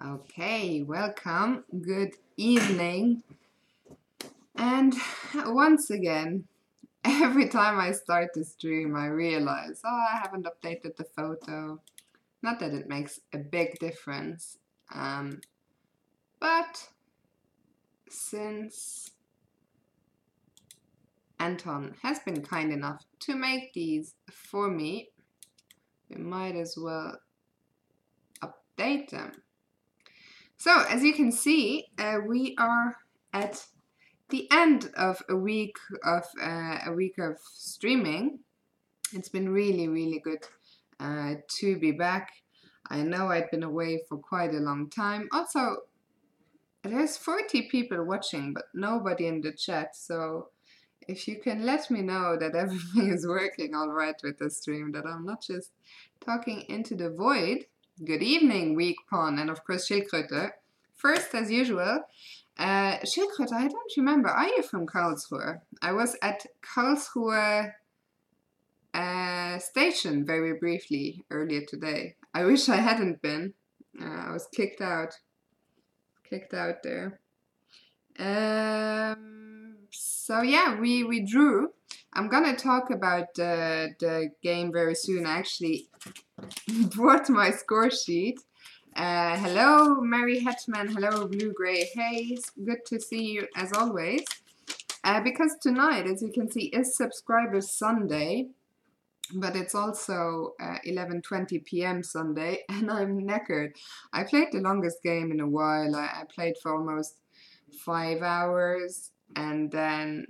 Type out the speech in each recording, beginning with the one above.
Okay, welcome. Good evening. And once again, every time I start the stream, I realize, I haven't updated the photo. Not that it makes a big difference, but since Anton has been kind enough to make these for me, we might as well update them. So, as you can see, we are at the end of a week of streaming. It's been really good to be back. I know I'd been away for quite a long time. Also, there's 40 people watching, but nobody in the chat. So if you can let me know that everything is working all right with the stream, that I'm not just talking into the void. Good evening, Weak Pawn, and of course Schildkröte. First, as usual, Schildkröte, I don't remember. Are you from Karlsruhe? I was at Karlsruhe station very briefly earlier today. I wish I hadn't been. I was kicked out there. So yeah, we drew. I'm gonna talk about the game very soon. I actually brought my score sheet. Hello, Mary Hetman. Hello, Blue Gray Haze. Good to see you as always. Because tonight, as you can see, is Subscribers Sunday, but it's also 11:20 p.m. Sunday, and I'm knackered. I played the longest game in a while. I played for almost 5 hours, and then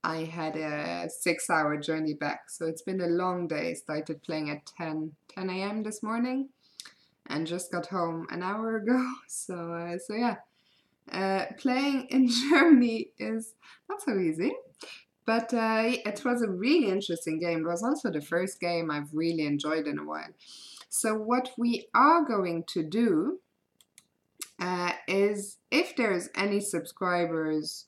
I had a 6-hour journey back. So it's been a long day. Started playing at 10 a.m. this morning, and just got home an hour ago. So yeah, playing in Germany is not so easy. But it was a really interesting game. It was also the first game I've really enjoyed in a while. So what we are going to do is, if there's any subscribers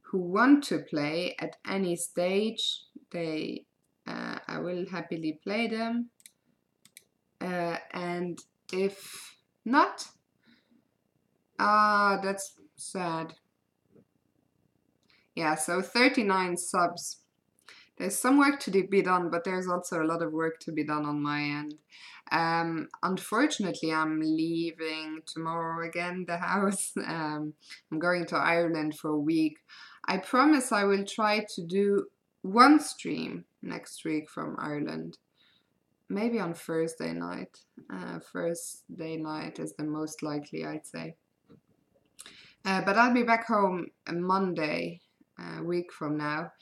who want to play at any stage, I will happily play them. And if not, that's sad. Yeah, so 39 subs. There's some work to be done, but there's also a lot of work to be done on my end. Unfortunately, I'm leaving tomorrow again, the house. I'm going to Ireland for a week. I promise I will try to do one stream next week from Ireland. Maybe on Thursday night. Thursday night is the most likely, I'd say. But I'll be back home Monday, a week from now,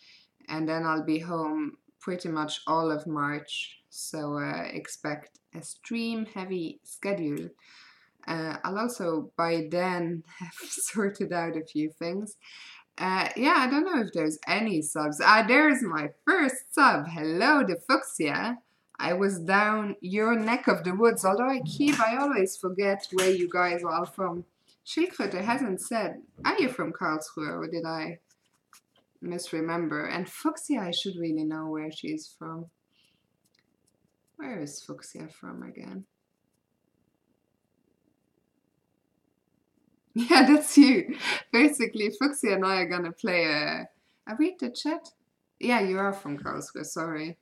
and then I'll be home pretty much all of March, so expect a stream-heavy schedule. I'll also by then have sorted out a few things. Yeah, I don't know if there's any subs. There's my first sub. Hello, the Fuchsia. I was down your neck of the woods, although I always forget where you guys are from. Schildkröte hasn't said, are you from Karlsruhe, or did I misremember? And Fuchsia, I should really know where she's from. Where is Fuchsia from again? Yeah, that's you. Basically, Fuchsia and I are gonna play I read the chat? Yeah, you are from Karlsruhe, sorry.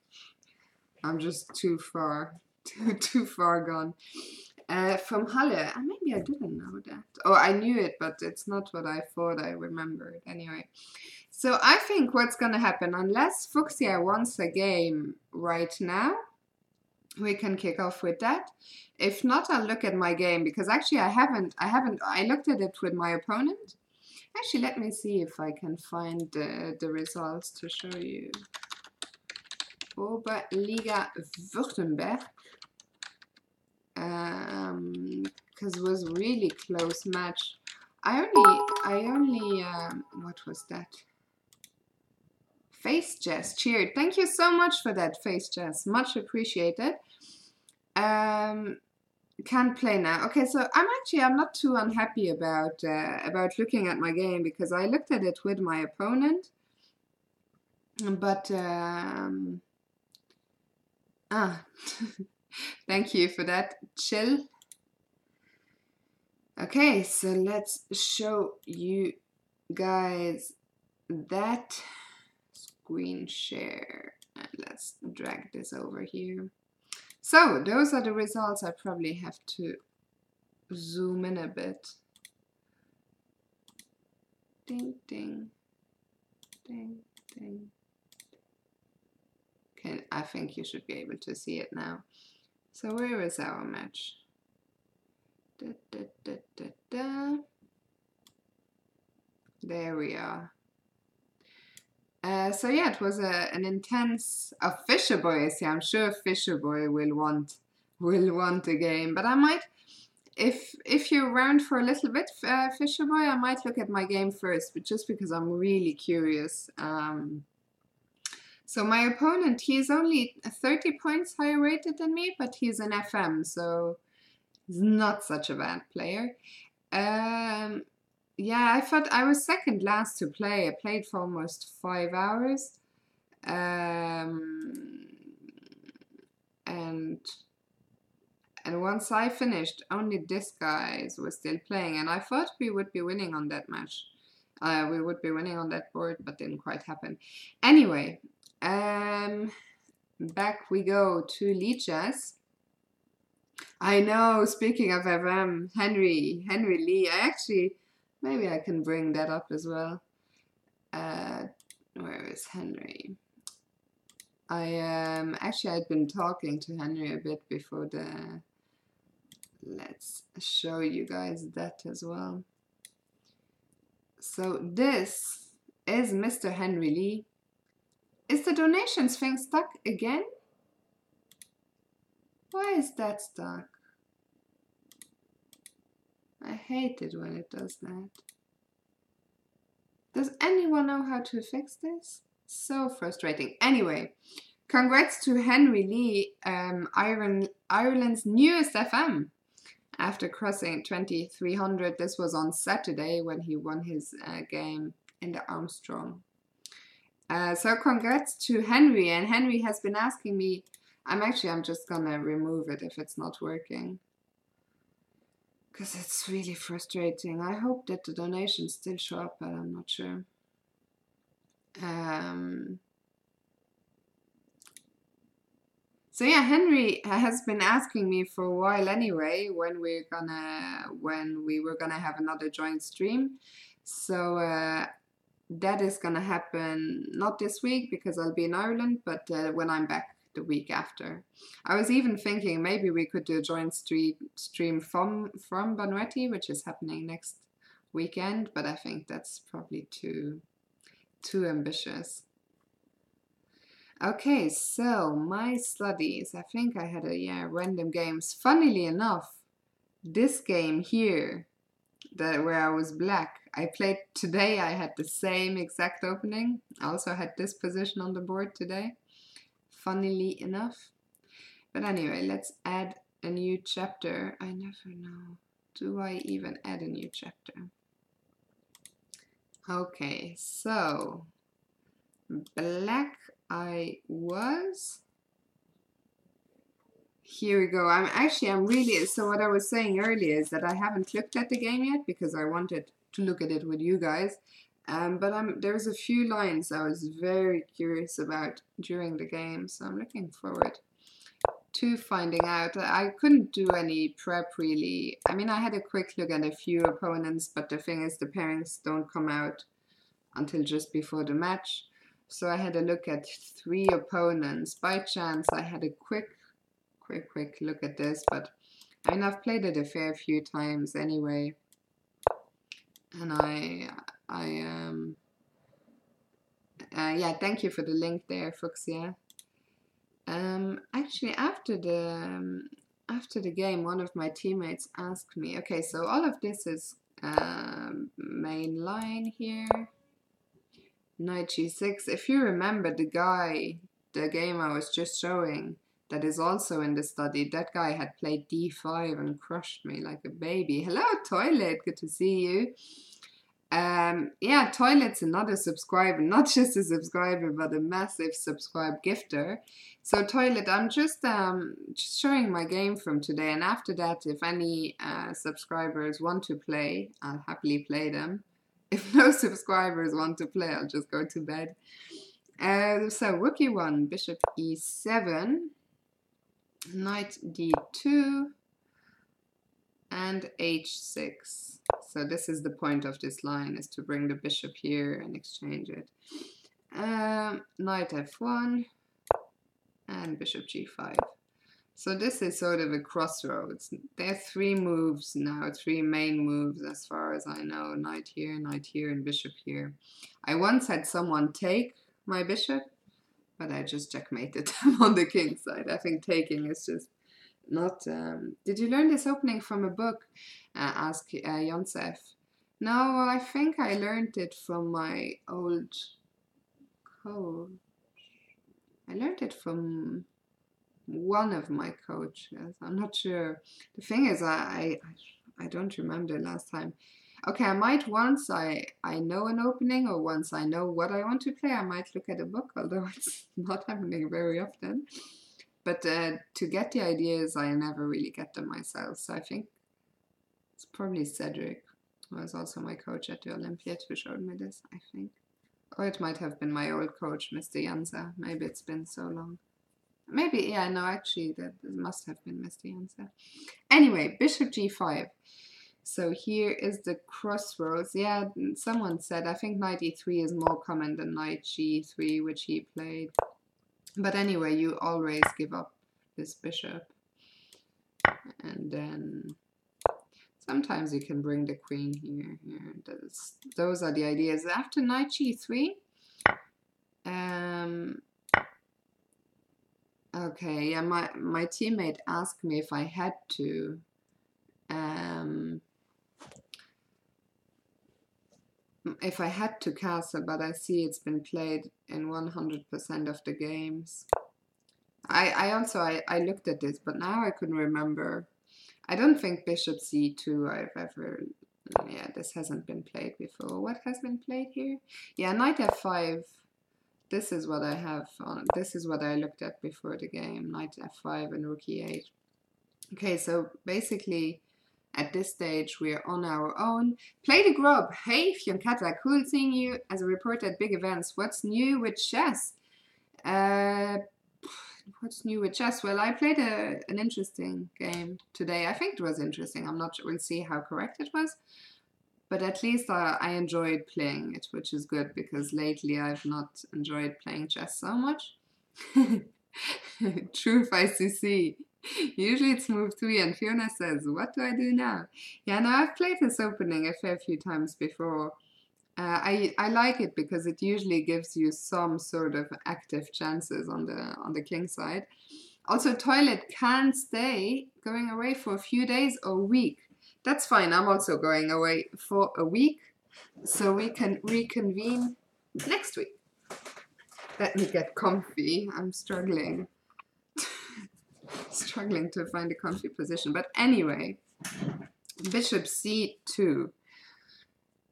I'm just too far gone. From Halle. Maybe I didn't know that. Oh, I knew it, but it's not what I thought I remembered. Anyway. So I think what's going to happen, unless Fuchsia wants a game right now, we can kick off with that. If not, I'll look at my game, because actually I looked at it with my opponent. Actually, let me see if I can find the results to show you. Oberliga Württemberg. Because it was a really close match. I only what was that? Face Jazz cheered. Thank you so much for that, Face Jazz. Much appreciated. Can't play now. Okay, so I'm not too unhappy about looking at my game, because I looked at it with my opponent, but thank you for that. Chill. Okay, so let's show you guys that screen share. And let's drag this over here. So those are the results. I probably have to zoom in a bit. Ding, ding, ding, ding. Okay, I think you should be able to see it now. So where is our match? Da, da, da, da, da. There we are. So yeah, it was an intense. Fisher Boy. See, I'm sure Fisher Boy will want a game, but I might, if you're around for a little bit, Fisher Boy, I might look at my game first, but just because I'm really curious. So my opponent, he's only 30 points higher rated than me, but he's an FM, so he's not such a bad player. Yeah, I thought I was second last to play. I played for almost 5 hours. And once I finished, only this guy was still playing, and I thought we would be winning on that match. We would be winning on that board, but didn't quite happen. Anyway, back we go to Lichess. I know, speaking of FM, Henry Lee, maybe I can bring that up as well. Where is Henry? Actually, I'd been talking to Henry a bit before the... Let's show you guys that as well. So this is Mr. Henry Lee. Is the donations thing stuck again? Why is that stuck? I hate it when it does that. Does anyone know how to fix this? So frustrating. Anyway, congrats to Henry Lee, Ireland's newest FM. After crossing 2300, this was on Saturday when he won his game in the Armstrong. So congrats to Henry, and Henry has been asking me, I'm just gonna remove it if it's not working. Because it's really frustrating. I hope that the donations still show up, but I'm not sure. So yeah, Henry has been asking me for a while anyway when we were gonna have another joint stream. So that is gonna happen not this week because I'll be in Ireland, but when I'm back the week after. I was even thinking maybe we could do a joint stream from Vanuatu, which is happening next weekend, but I think that's probably too ambitious. Okay, so my studies. I think I had random games. Funnily enough, this game here, where I was black, I played today. I had the same exact opening. I also had this position on the board today. Funnily enough. But anyway, let's add a new chapter. I never know. Do I even add a new chapter? Okay, so black I was. Here we go. I'm really, so what I was saying earlier is that I haven't looked at the game yet because I wanted to look at it with you guys. But there's a few lines I was very curious about during the game, so I'm looking forward to finding out. I couldn't do any prep really. I mean, I had a quick look at a few opponents, but the thing is the pairings don't come out until just before the match. So I had a look at 3 opponents. By chance, I had a quick look at this, but I mean, I've played it a fair few times anyway. And yeah, thank you for the link there, Fuxia. Actually, after the game, one of my teammates asked me, okay, so all of this is main line here. Knight g6. If you remember the game I was just showing that is also in the study, that guy had played d5 and crushed me like a baby. Hello, Toilet, good to see you. Yeah, Toilet's another subscriber, not just a subscriber, but a massive subscribe gifter. So Toilet, I'm just showing my game from today, and after that, if any subscribers want to play, I'll happily play them. If no subscribers want to play, I'll just go to bed. So rookie 1, bishop e7, knight d2, and h6. So this is the point of this line, is to bring the bishop here and exchange it. Knight f1 and bishop g5. So this is sort of a crossroads. There are 3 moves now, 3 main moves as far as I know. Knight here, and bishop here. I once had someone take my bishop, but I just checkmated them on the king side. I think taking is just not... Did you learn this opening from a book? Asked Yonsef. No, I think I learned it from my old coach. I learned it from one of my coaches. I'm not sure. The thing is, I don't remember the last time. Okay, I might, once I know an opening, or once I know what I want to play, I might look at a book, although it's not happening very often. But to get the ideas, I never really get them myself. So I think it's probably Cedric, who was also my coach at the Olympiad, who showed me this, I think. Or it might have been my old coach, Mr. Jansa. Maybe it's been so long. Maybe, yeah, no, actually, that must have been Mr. Jansa. Anyway, bishop g5. So here is the crossroads. Yeah, someone said, I think knight e3 is more common than knight g3, which he played. But anyway, you always give up this bishop. And then sometimes you can bring the queen here. Those are the ideas. After knight g3, okay, yeah, my teammate asked me if I had to castle, but I see it's been played in 100% of the games. I looked at this, but now I couldn't remember. I don't think bishop c2 I've ever... Yeah, this hasn't been played before. What has been played here? Yeah, knight f5. This is what I have on. This is what I looked at before the game. Knight f5 and rook e8. Okay, so basically at this stage we're on our own. Play the grub. Hey, Fionkata, cool seeing you as a reporter at big events. What's new with chess? What's new with chess? Well, I played an interesting game today. I think it was interesting. I'm not sure. We'll see how correct it was. But at least I enjoyed playing it, which is good, because lately I've not enjoyed playing chess so much. Truth ICC. Usually it's move 3 and Fiona says, what do I do now? Yeah, no, I've played this opening a fair few times before. I like it because it usually gives you some sort of active chances on the king side. Also, Toilet can stay going away for a few days or a week. That's fine. I'm also going away for a week, so we can reconvene next week. Let me get comfy. I'm struggling. Struggling to find a comfy position. But anyway, bishop c2.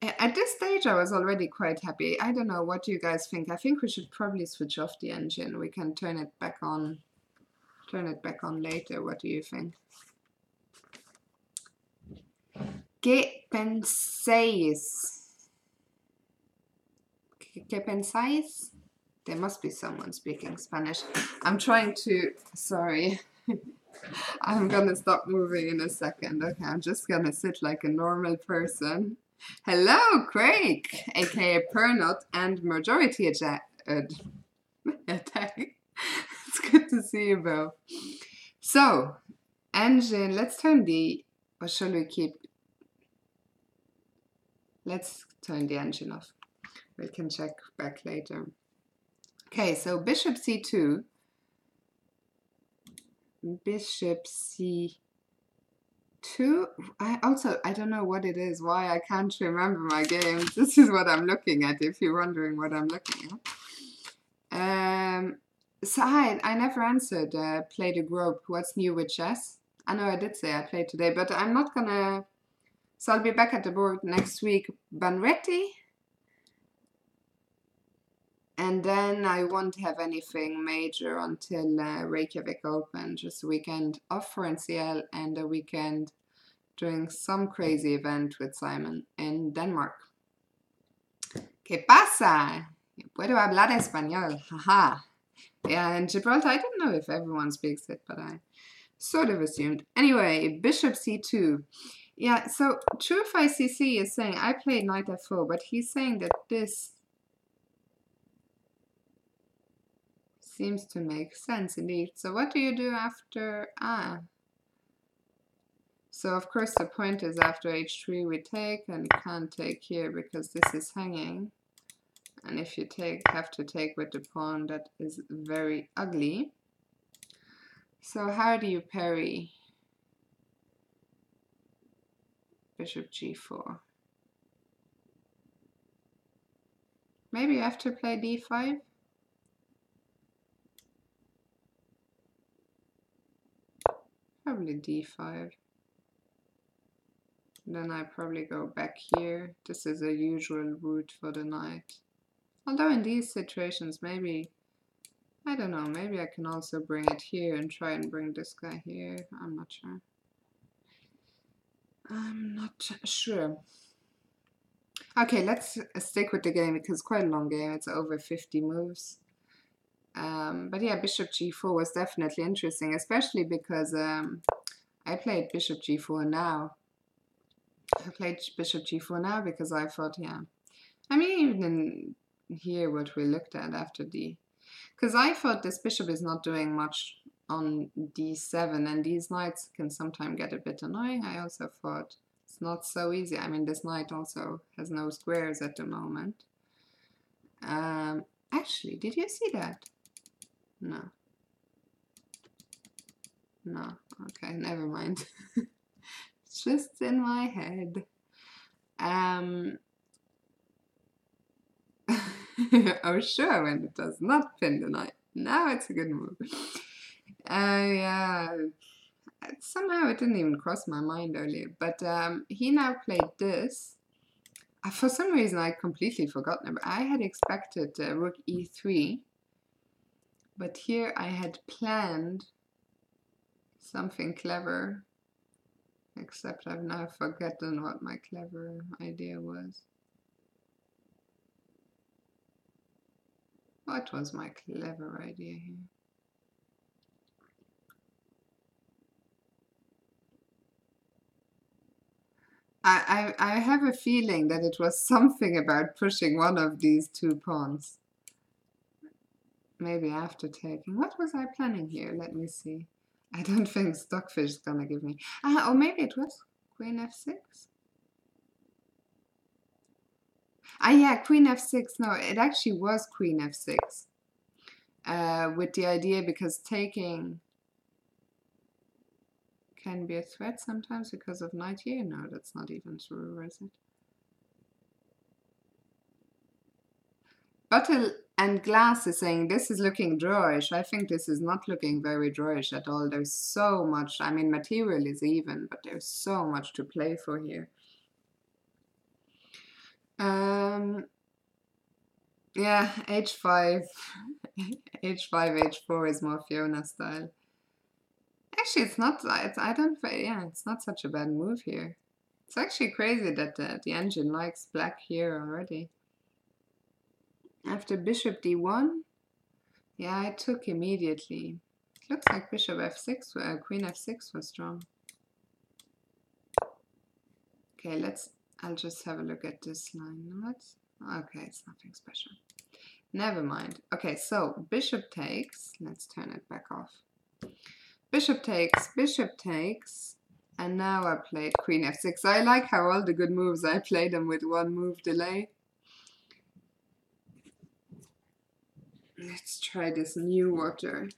At this stage, I was already quite happy. I don't know, what do you guys think? I think we should probably switch off the engine. We can turn it back on. Turn it back on later. What do you think? ¿Qué pensáis? ¿Qué pensáis? There must be someone speaking Spanish. I'm trying to... Sorry. I'm gonna stop moving in a second. Okay, I'm just gonna sit like a normal person. Hello, Craig, aka Pernot and Majority Attack. It's good to see you, Bill. So, engine, let's turn the... Or shall we keep... Let's turn the engine off. We can check back later. Okay, so bishop c2. Bishop c2. I don't know what it is, why I can't remember my games. This is what I'm looking at, if you're wondering what I'm looking at. So I never answered play the group. What's new with chess? I know I did say I played today, but I'm not gonna So I'll be back at the board next week, Banretti. And then I won't have anything major until Reykjavik Open, just a weekend off for NCL and a weekend doing some crazy event with Simon in Denmark. ¿Qué pasa? Puedo hablar español. Haha. Yeah, in Gibraltar, I don't know if everyone speaks it, but I sort of assumed. Anyway, bishop c2. Yeah, so TrueFi is saying I played knight f4, but he's saying that this seems to make sense indeed. So what do you do after So of course the point is after h3 we take, and you can't take here because this is hanging. And if you have to take with the pawn, that is very ugly. So how do you parry? Bishop g4. Maybe you have to play d5? Probably d5. Then I probably go back here. This is a usual route for the knight. Although in these situations, maybe, I don't know, maybe I can also bring it here and try and bring this guy here. I'm not sure. I'm not sure. Okay, let's stick with the game because it's quite a long game. It's over 50 moves. But yeah, bishop g4 was definitely interesting, especially because I played bishop g4 now. I played bishop g4 now because I thought, yeah. I mean, even in here what we looked at after because I thought this bishop is not doing much on d7, and these knights can sometimes get a bit annoying. I also thought it's not so easy. I mean, this knight also has no squares at the moment. Actually, did you see that? No. No. Okay, never mind. It's just in my head. Oh, sure, when it does not pin the knight. Now it's a good move. Yeah. Somehow it didn't even cross my mind earlier. But he now played this. For some reason, I completely forgotten it. I had expected rook e3. But here I had planned something clever. Except I've now forgotten what my clever idea was. What was my clever idea here? I have a feeling that it was something about pushing one of these two pawns. Maybe after taking. What was I planning here? Let me see. I don't think Stockfish is gonna give me. Or maybe it was Queen f6. Yeah, Queen f6. No, it actually was Queen f6. With the idea because taking can be a threat sometimes because of knight here. No, that's not even true, is it? Buttle and Glass is saying this is looking drawish. I think this is not looking very drawish at all. There's so much. I mean, material is even, but there's so much to play for here. Yeah, h5, h5, h4 is more Fiona style. Actually, it's not. I don't. Yeah, it's not such a bad move here. It's actually crazy that the engine likes black here already. After bishop d1, yeah, I took immediately. It looks like bishop f6, queen f6 was strong. Okay, I'll just have a look at this line. What? Okay, it's nothing special. Never mind. Okay, so bishop takes. Let's turn it back off. Bishop takes, and now I played queen f6. I like how all the good moves, I play them with one move delay. Let's try this new water.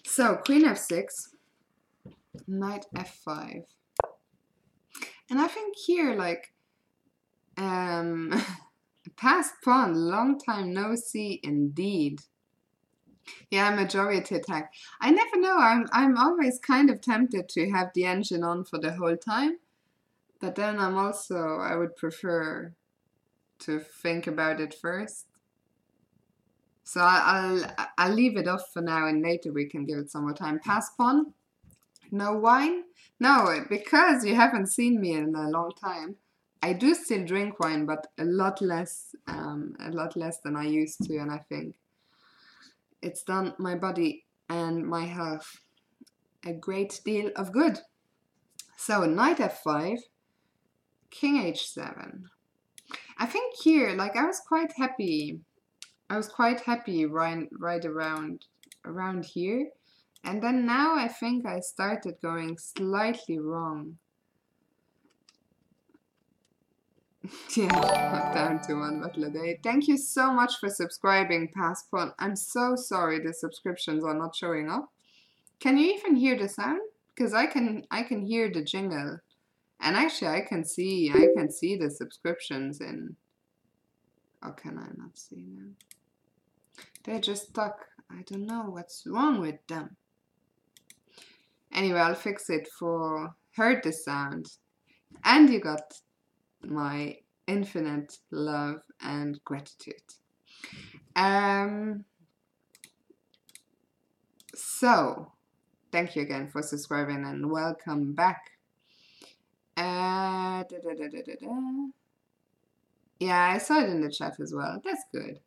So, queen f6, knight f5. And I think here, like, Past pawn, long time no see indeed. Yeah, majority attack. I never know. I'm always kind of tempted to have the engine on for the whole time, but then I would prefer to think about it first. So I'll leave it off for now, and later we can give it some more time. Pass pawn. No wine? No, because you haven't seen me in a long time. I do still drink wine, but a lot less than I used to, and I think it's done my body and my health a great deal of good. So knight f5, king h7. I think here, like I was quite happy. I was quite happy right around here. And then now I think I started going slightly wrong. Yeah, down to one battle a day. Thank you so much for subscribing, Passport. I'm so sorry the subscriptions are not showing up. Can you even hear the sound? Because I can hear the jingle. And actually I can see the subscriptions in. Oh, can I not see them? They're just stuck. I don't know what's wrong with them. Anyway, I'll fix it for heard the sound. And you got my infinite love and gratitude. So thank you again for subscribing and welcome back. Yeah, I saw it in the chat as well. That's good.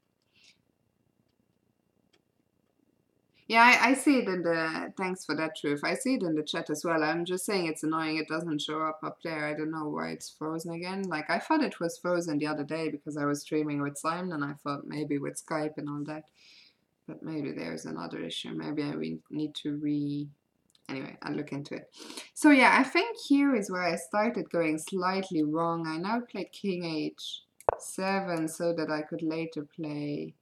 Yeah, I see it in the, thanks for that, Truth. I see it in the chat as well. I'm just saying it's annoying it doesn't show up there. I don't know why it's frozen again. Like, I thought it was frozen the other day because I was streaming with Simon and I thought maybe with Skype and all that. But maybe there's another issue. Maybe I need to Anyway, I'll look into it. So yeah, I think here is where I started going slightly wrong. I now played king h7 so that I could later play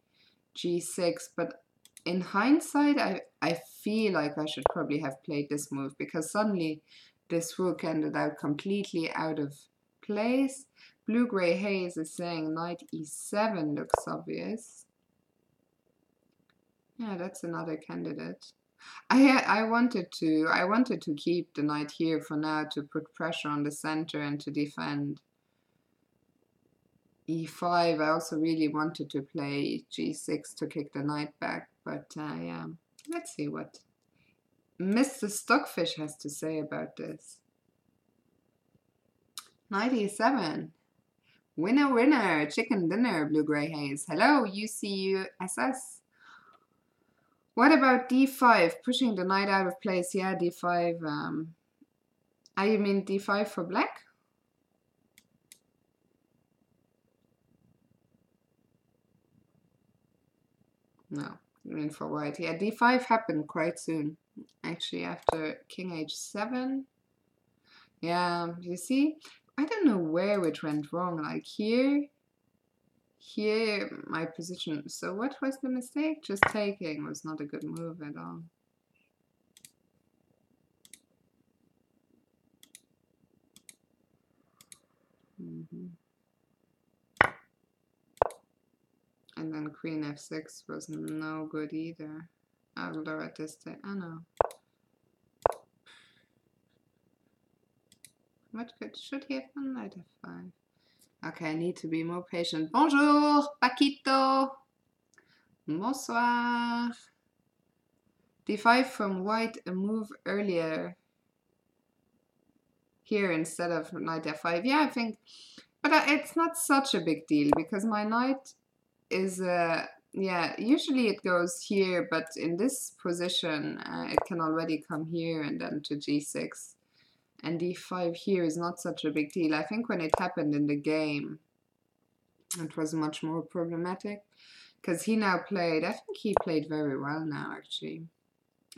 g6, but in hindsight, I feel like I should probably have played this move because suddenly this rook ended out completely out of place. Blue-gray haze is saying knight e7 looks obvious. Yeah, that's another candidate. I wanted to keep the knight here for now to put pressure on the center and to defend. e5, I also really wanted to play g6 to kick the knight back, but yeah, let's see what Mr. Stockfish has to say about this. Knight e7. Winner, winner, chicken dinner, blue-gray haze. Hello, UCUSS. What about d5? Pushing the knight out of place. Yeah, d5. You mean d5 for black? No, I mean for white. Yeah, d5 happened quite soon. Actually, after king h7. Yeah, you see? I don't know where it went wrong. Like here, my position. So what was the mistake? Just taking was not a good move at all. And then queen f6 was no good either. Although at this stage, I know. What should he have done? Knight f5. Okay, I need to be more patient. Bonjour, Paquito. Bonsoir. d5 from white, a move earlier here instead of knight f5. Yeah, I think, but it's not such a big deal because my knight is, yeah, usually it goes here, but in this position, it can already come here and then to g6. And d5 here is not such a big deal. I think when it happened in the game, it was much more problematic because he now played, I think he played very well now actually.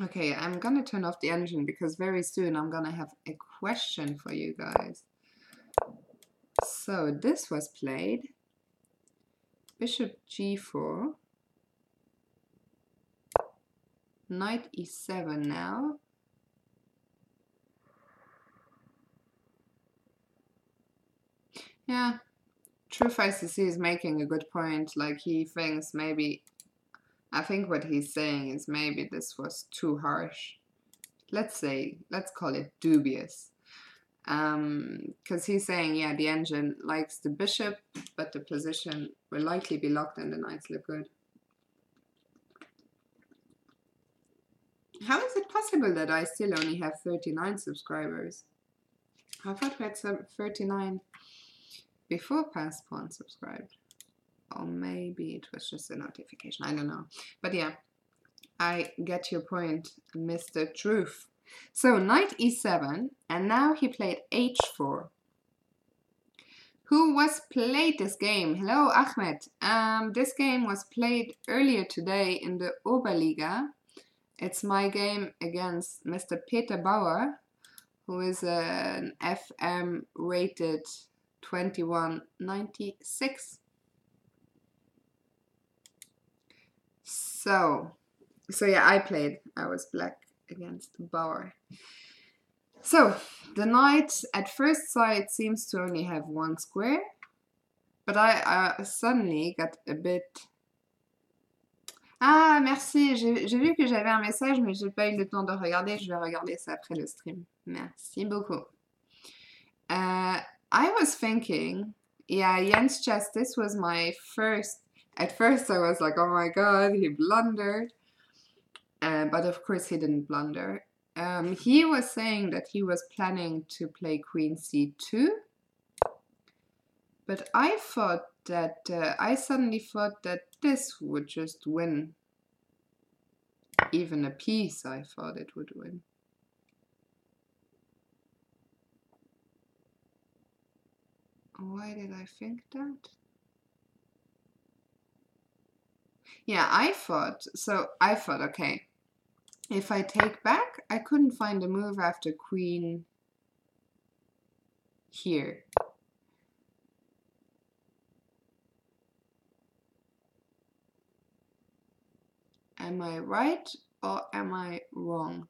Okay, I'm gonna turn off the engine because very soon I'm gonna have a question for you guys. So this was played. Bishop g4. Knight e7 now. Yeah, Truth ICC is making a good point. Like, he thinks maybe, I think what he's saying is maybe this was too harsh. Let's call it dubious. Because he's saying, yeah, the engine likes the bishop, but the position will likely be locked and the knights look good. How is it possible that I still only have 39 subscribers? I thought we had 39 before past pawn subscribed. Or maybe it was just a notification, I don't know. But yeah, I get your point, Mr. Truth. So knight e7, and now he played h4. Who was played this game? Hello, Ahmed. This game was played earlier today in the Oberliga. It's my game against Mr. Peter Bauer, who is an FM rated 2196. So yeah, I was black against Bauer. So the knight at first sight seems to only have one square, but I suddenly got a bit... Ah, merci, j'ai vu que j'avais un message, mais j'ai pas eu le temps de regarder, je vais regarder ça après le stream. Merci beaucoup. I was thinking, yeah, Jens Chess, this was my first... At first I was like, oh my god, he blundered. But of course he didn't blunder. He was saying that he was planning to play queen c2. But I thought that, I suddenly thought that this would just win. Even a piece I thought it would win. Why did I think that? Yeah, I thought, okay, if I take back, I couldn't find a move after queen here. Am I right or am I wrong?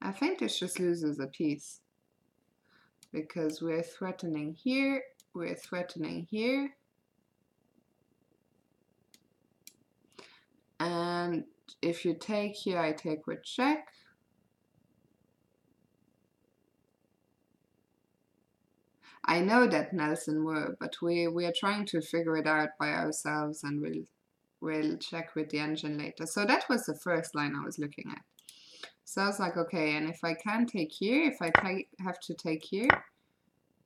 I think this just loses a piece. Because we're threatening here, we're threatening here. And if you take here, I take with check. I know that Nelson were, but we are trying to figure it out by ourselves, and we'll check with the engine later. So that was the first line I was looking at. So I was like, okay, and if I can take here, if I have to take here,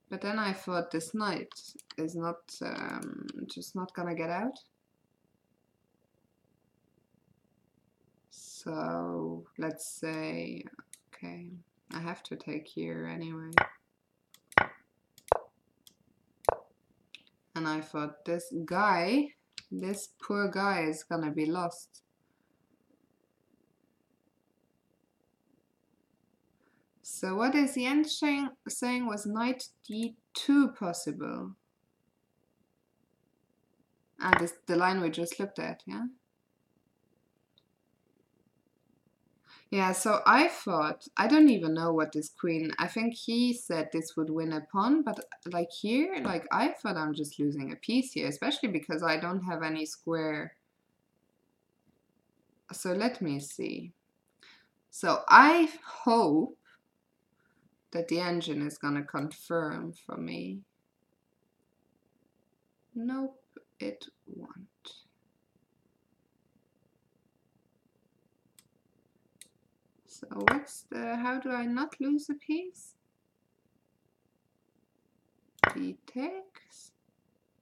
but then I thought this knight is not just not gonna get out. So let's say, okay, I have to take here anyway. And I thought this poor guy is gonna be lost. So what is Jens saying was knight d2 possible? Ah, this the line we just looked at, yeah? Yeah, so I thought, I don't even know what this queen, I think he said this would win a pawn, but like here, like I thought I'm just losing a piece here, especially because I don't have any square. So let me see. So I hope that the engine is gonna confirm for me. Nope, it won't. So how do I not lose a piece? D takes.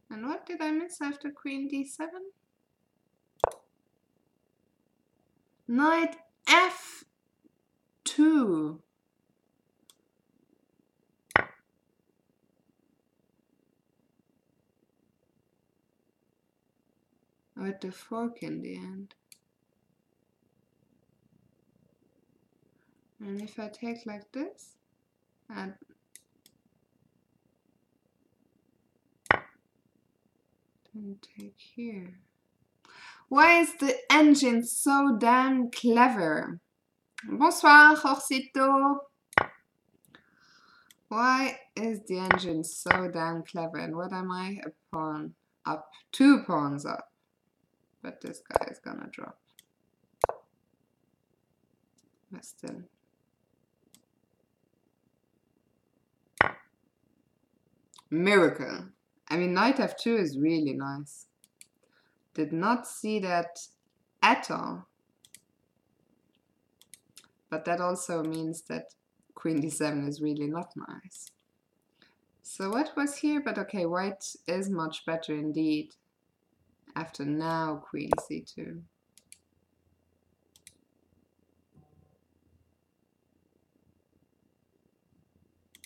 And what did I miss after queen d7? Knight f2. With the fork in the end. And if I take like this, and then take here. Why is the engine so damn clever? Bonsoir, Jorcito. Why is the engine so damn clever? And what am I? A pawn up. 2 pawns up. But this guy is gonna drop. But still. Miracle. I mean, knight f2 is really nice. Did not see that at all. But that also means that queen d7 is really not nice. So what was here? But okay, white is much better indeed. After now, queen c2.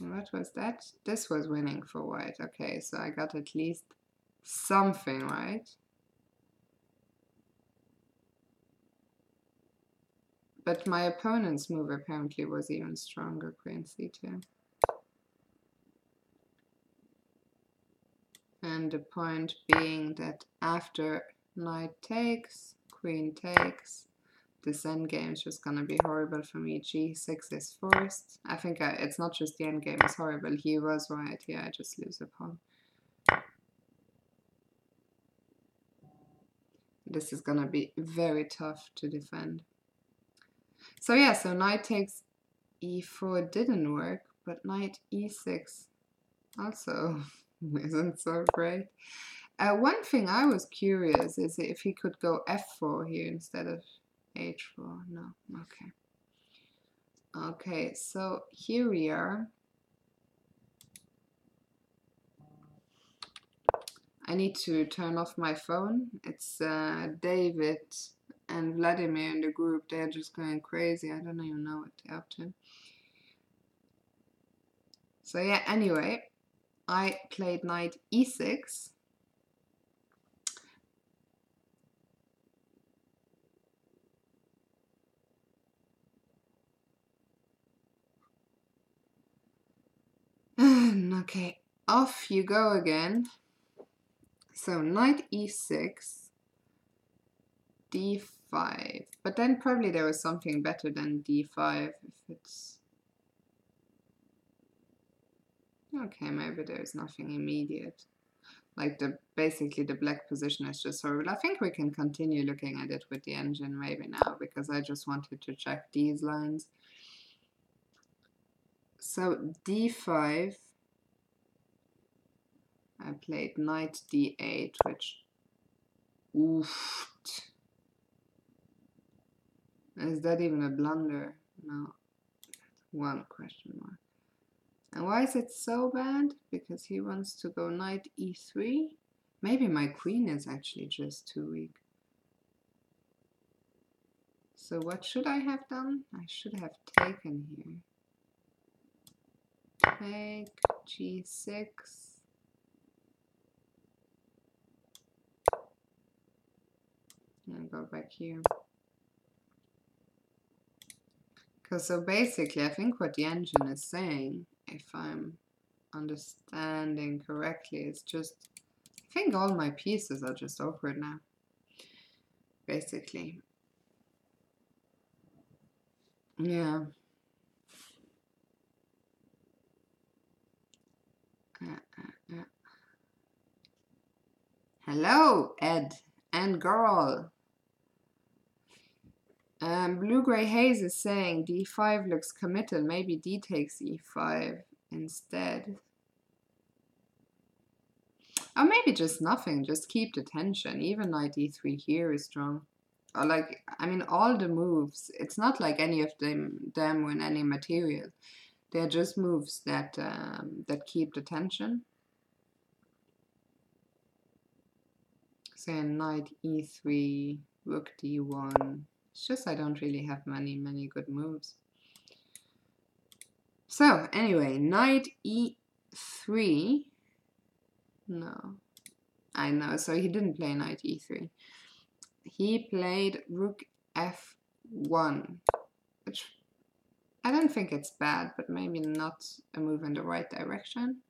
What was that? This was winning for white. Okay, so I got at least something right. But my opponent's move apparently was even stronger, queen c2. And the point being that after knight takes, queen takes, this endgame is just gonna be horrible for me. g6 is forced. I think it's not just the endgame is horrible. He was right. Yeah, I just lose a pawn. This is gonna be very tough to defend. So yeah, so knight takes e4 didn't work, but knight e6 also isn't so great. One thing I was curious is if he could go f4 here instead of h4. No, okay. Okay, so here we are. I need to turn off my phone. It's David and Vladimir in the group. They're just going crazy. I don't even know what they're up to. So yeah, anyway, I played knight e6. Okay, off you go again. So knight e6, d5. But then probably there was something better than d5 if it's... Okay, maybe there's nothing immediate. Like basically the black position is just horrible. I think we can continue looking at it with the engine maybe now, because I just wanted to check these lines. So d5, I played knight d8, which, oof. Is that even a blunder? No. One question mark. And why is it so bad? Because he wants to go knight e3. Maybe my queen is actually just too weak. So what should I have done? I should have taken here. Take g6. And go back here. Because so basically, I think what the engine is saying, if I'm understanding correctly, is just, I think all my pieces are just awkward now. Basically. Yeah. Hello, Ed and girl. Blue-Gray Haze is saying d5 looks committed. Maybe d takes e5 instead. Or maybe just nothing. Just keep the tension. Even knight e3 here is strong. Or like, I mean, all the moves. It's not like any of them win any material. They're just moves that that keep the tension. So knight e3, rook d1. It's just I don't really have many good moves. So anyway, knight e3. No, I know. So he didn't play knight e3. He played rook f1, which I don't think it's bad, but maybe not a move in the right direction.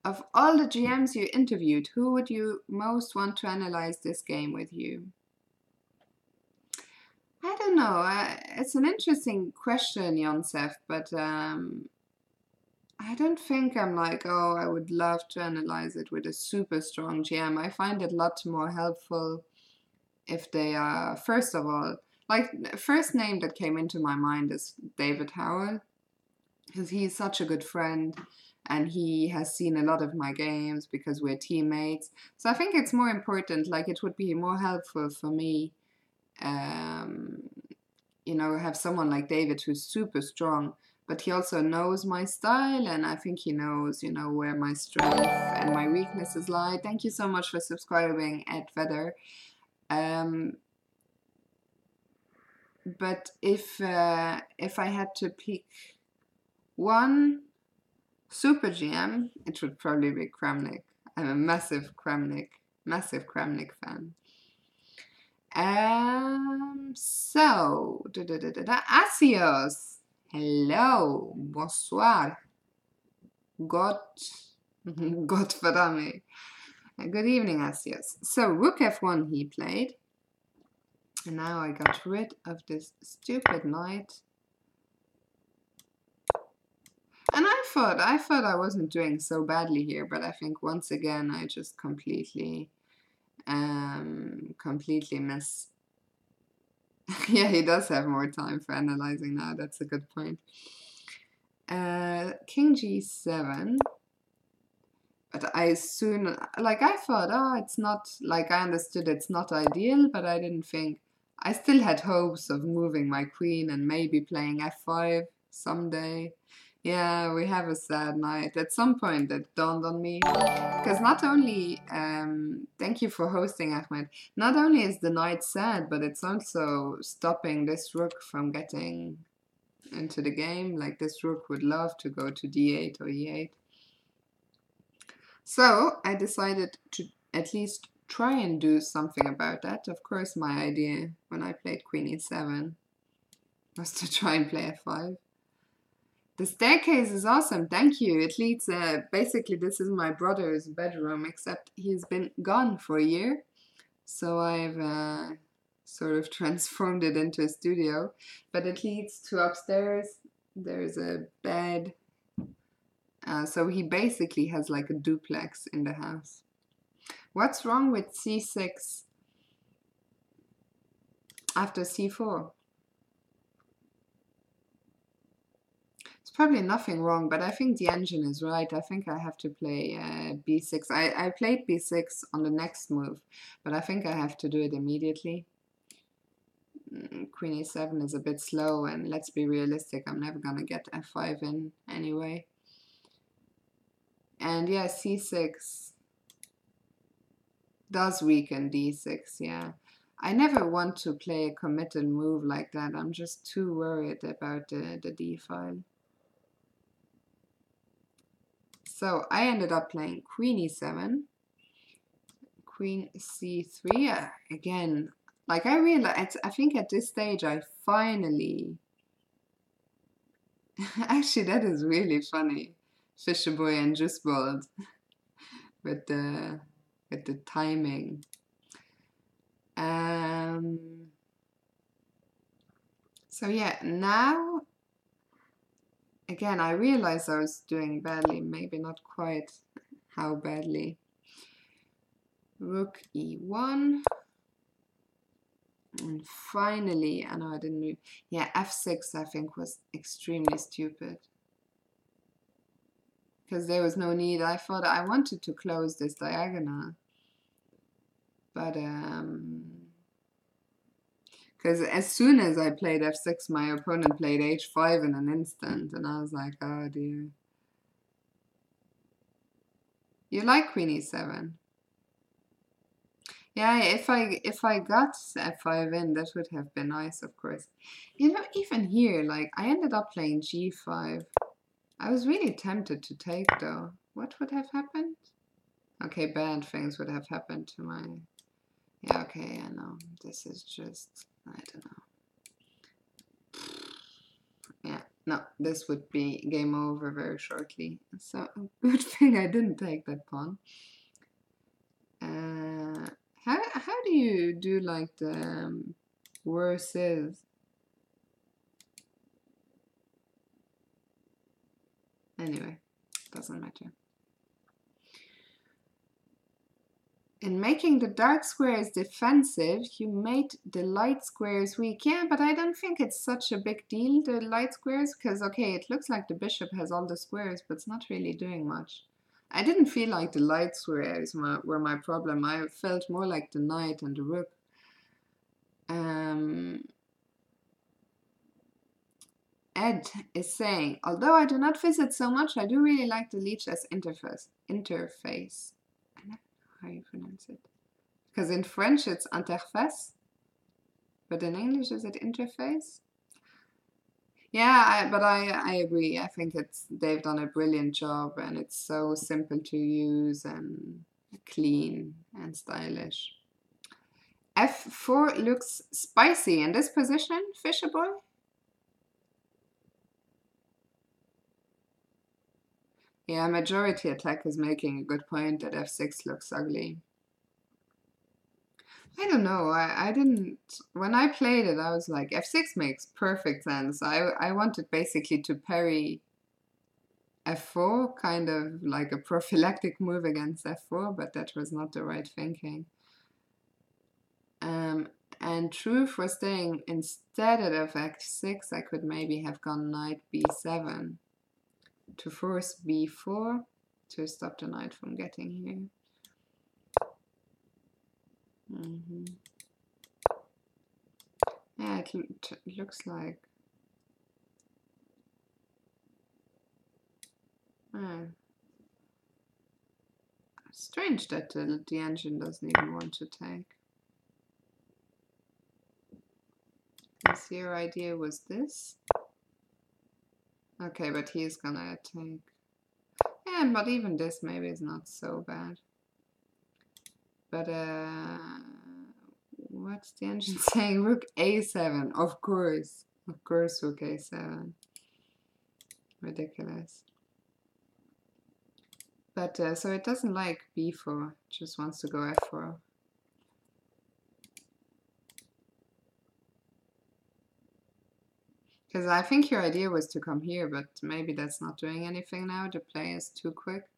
Of all the GMs you interviewed, who would you most want to analyze this game with you? I don't know. It's an interesting question, Yonsef, but I don't think I'm like, oh, I would love to analyze it with a super strong GM. I find it a lot more helpful if they are, first of all, like, the first name that came into my mind is David Howell, because he's such a good friend and he has seen a lot of my games because we're teammates. So I think it's more important, like, it would be more helpful for me, um, you know, have someone like David who's super strong, but he also knows my style, and I think he knows, you know, where my strength and my weaknesses lie. Thank you so much for subscribing, Ed Feather. But if I had to pick one super GM, it would probably be Kramnik. I'm a massive Kramnik fan. So, Asios. Hello, bonsoir. Got, Godfadami. Good evening, Asios. So, Rook F1 he played. And now I got rid of this stupid knight. And I thought I wasn't doing so badly here, but I think once again I just completely miss. Yeah, he does have more time for analyzing now. That's a good point. King G7. But I soon, like, I thought, oh, it's not, like, I understood it's not ideal, but I didn't think, I still had hopes of moving my queen and maybe playing F5 someday. Yeah, we have a sad night. At some point it dawned on me, because not only, thank you for hosting, Ahmed, not only is the knight sad, but it's also stopping this rook from getting into the game. Like, this rook would love to go to D8 or E8. So I decided to at least try and do something about that. Of course, my idea when I played Queen E7 was to try and play F5. The staircase is awesome, thank you. It leads, basically this is my brother's bedroom, except he's been gone for a year. So I've sort of transformed it into a studio. But it leads to upstairs. There's a bed. So he basically has like a duplex in the house. What's wrong with C6 after C4? It's probably nothing wrong, but I think the engine is right. I think I have to play B6. I played B6 on the next move, but I think I have to do it immediately. Queen A7 is a bit slow, and let's be realistic, I'm never gonna get F5 in anyway. And yeah, C6 does weaken D6, yeah. I never want to play a committed move like that. I'm just too worried about the D file. So I ended up playing Queen E7, Queen C3. Again, like, I realized, I think at this stage I finally... Actually, that is really funny. Fisherboy and Juicebold with the timing. So yeah, now again I realized I was doing badly, maybe not quite how badly. Rook E1. And finally, I know I didn't move. Yeah, F6 I think was extremely stupid. Because there was no need. I thought I wanted to close this diagonal. But because as soon as I played F6, my opponent played H5 in an instant, and I was like, oh dear. You like Queen E7? Yeah, if I got F5 in, that would have been nice, of course. You know, even here, like, I ended up playing G5. I was really tempted to take, though. What would have happened? Okay, bad things would have happened to my... Yeah, okay, I know. This is just... I don't know. Yeah, no, this would be game over very shortly. So, good thing I didn't take that pawn. How do you do, like, the worse is. Anyway, doesn't matter. In making the dark squares defensive, you made the light squares weak. Yeah, but I don't think it's such a big deal, the light squares, because, okay, it looks like the bishop has all the squares, but it's not really doing much. I didn't feel like the light squares were my problem. I felt more like the knight and the rook. Ed is saying, although I do not visit so much, I do really like the leech as interface. I never know how you pronounce it. Because in French it's interface, but in English is it interface? Yeah, but I agree. I think they've done a brilliant job, and it's so simple to use and clean and stylish. F4 looks spicy in this position, Fisher Boy. Yeah, majority attack is making a good point that F6 looks ugly. I don't know. I didn't. When I played it, I was like, F6 makes perfect sense. I wanted basically to parry F4, kind of like a prophylactic move against F4, but that was not the right thinking. And Truth was saying instead of F6, I could maybe have gone knight B7 to force B4 to stop the knight from getting here. Yeah, it looks like. Strange that the engine doesn't even want to take. Yes, your idea was this. Okay, but he's gonna take. Yeah, but even this maybe is not so bad. But what's the engine saying? Rook A7, of course. Of course, Rook A7. Ridiculous. But so it doesn't like B4, it just wants to go F4. Because I think your idea was to come here, but maybe that's not doing anything now. The play is too quick.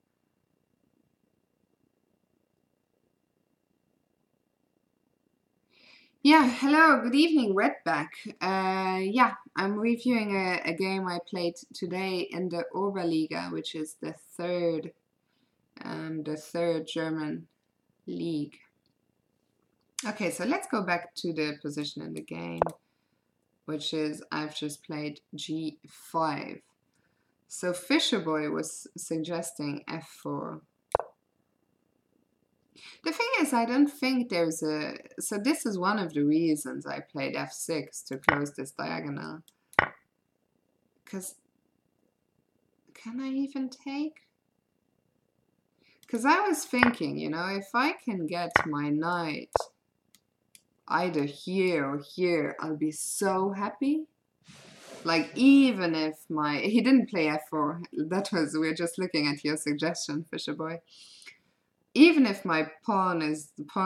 Yeah, hello, good evening, Redback. Yeah, I'm reviewing a game I played today in the Oberliga, which is the third German league. Okay, so let's go back to the position in the game, which is I've just played G5. So Fisherboy was suggesting F4. The thing is, I don't think there's a... So this is one of the reasons I played F6 to close this diagonal. Because... Can I even take? Because I was thinking, you know, if I can get my knight either here or here, I'll be so happy. Like, even if my... He didn't play F4. That was... We're just looking at your suggestion, Fisherboy. Even if my pawn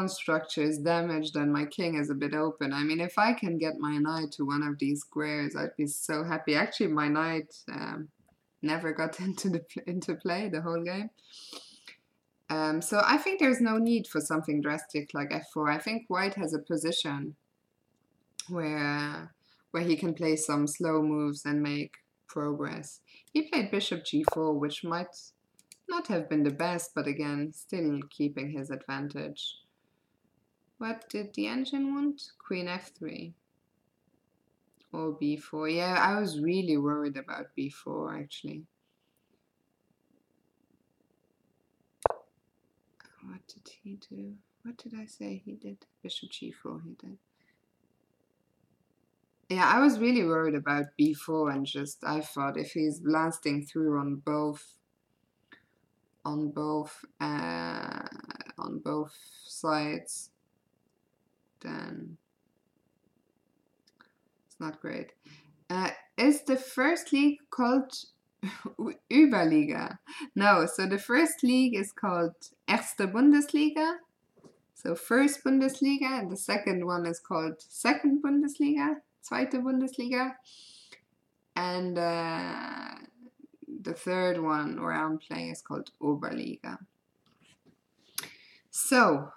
structure is damaged and my king is a bit open, I mean, if I can get my knight to one of these squares, I'd be so happy. Actually, my knight never got into play the whole game. So I think there's no need for something drastic like F4. I think White has a position where he can play some slow moves and make progress. He played Bishop G4, which might not have been the best, but again, still keeping his advantage. What did the engine want? Queen F3. Or B4. Yeah, I was really worried about B4, actually. What did he do? What did I say he did? Bishop G4 he did. Yeah, I was really worried about B4 and just, I thought if he's blasting through on both sides, then it's not great. Is the first league called Überliga? No, so the first league is called Erste Bundesliga. So first Bundesliga, and the second one is called second Bundesliga, zweite Bundesliga. And the third one where I'm playing is called Oberliga. So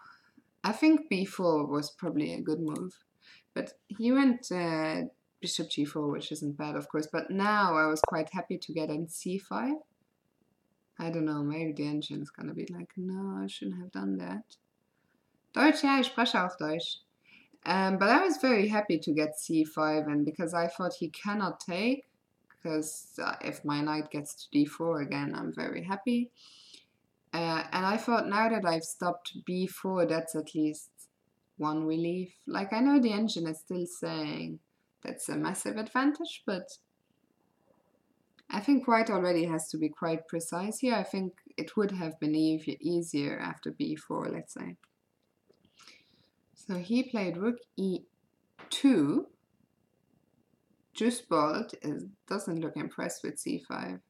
I think b4 was probably a good move. But he went bishop g4, which isn't bad, of course. But now I was quite happy to get in c5. I don't know, maybe the engine's gonna be like, no, I shouldn't have done that. Deutsch, ja, ich spreche auch Deutsch. But I was very happy to get c5, and because I thought he cannot take, because if my knight gets to d4 again, I'm very happy. And I thought now that I've stopped b4, that's at least one relief. Like, I know the engine is still saying that's a massive advantage, but I think white already has to be quite precise here. I think it would have been easier after b4, let's say. So he played rook e2. Just Bolt doesn't look impressed with c5.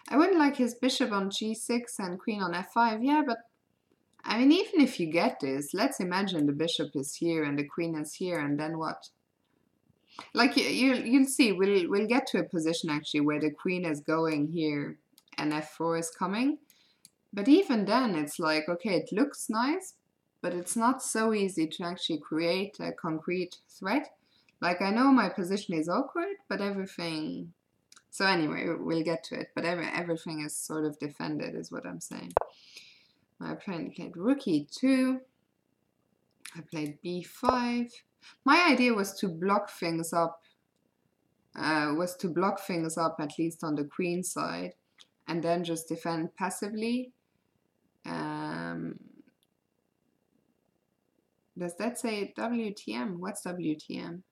I wouldn't like his bishop on g6 and queen on f5. Yeah, but I mean, even if you get this, let's imagine the bishop is here and the queen is here, and then what? Like, you'll see, we'll get to a position actually where the queen is going here and f4 is coming. But even then, it's like, okay, it looks nice, but it's not so easy to actually create a concrete threat. Like, I know my position is awkward, but everything... So anyway, we'll get to it, but everything is sort of defended, is what I'm saying. My opponent played rook e2. I played b5. My idea was to block things up, at least on the queen side, and then just defend passively. Does that say WTM? What's WTM?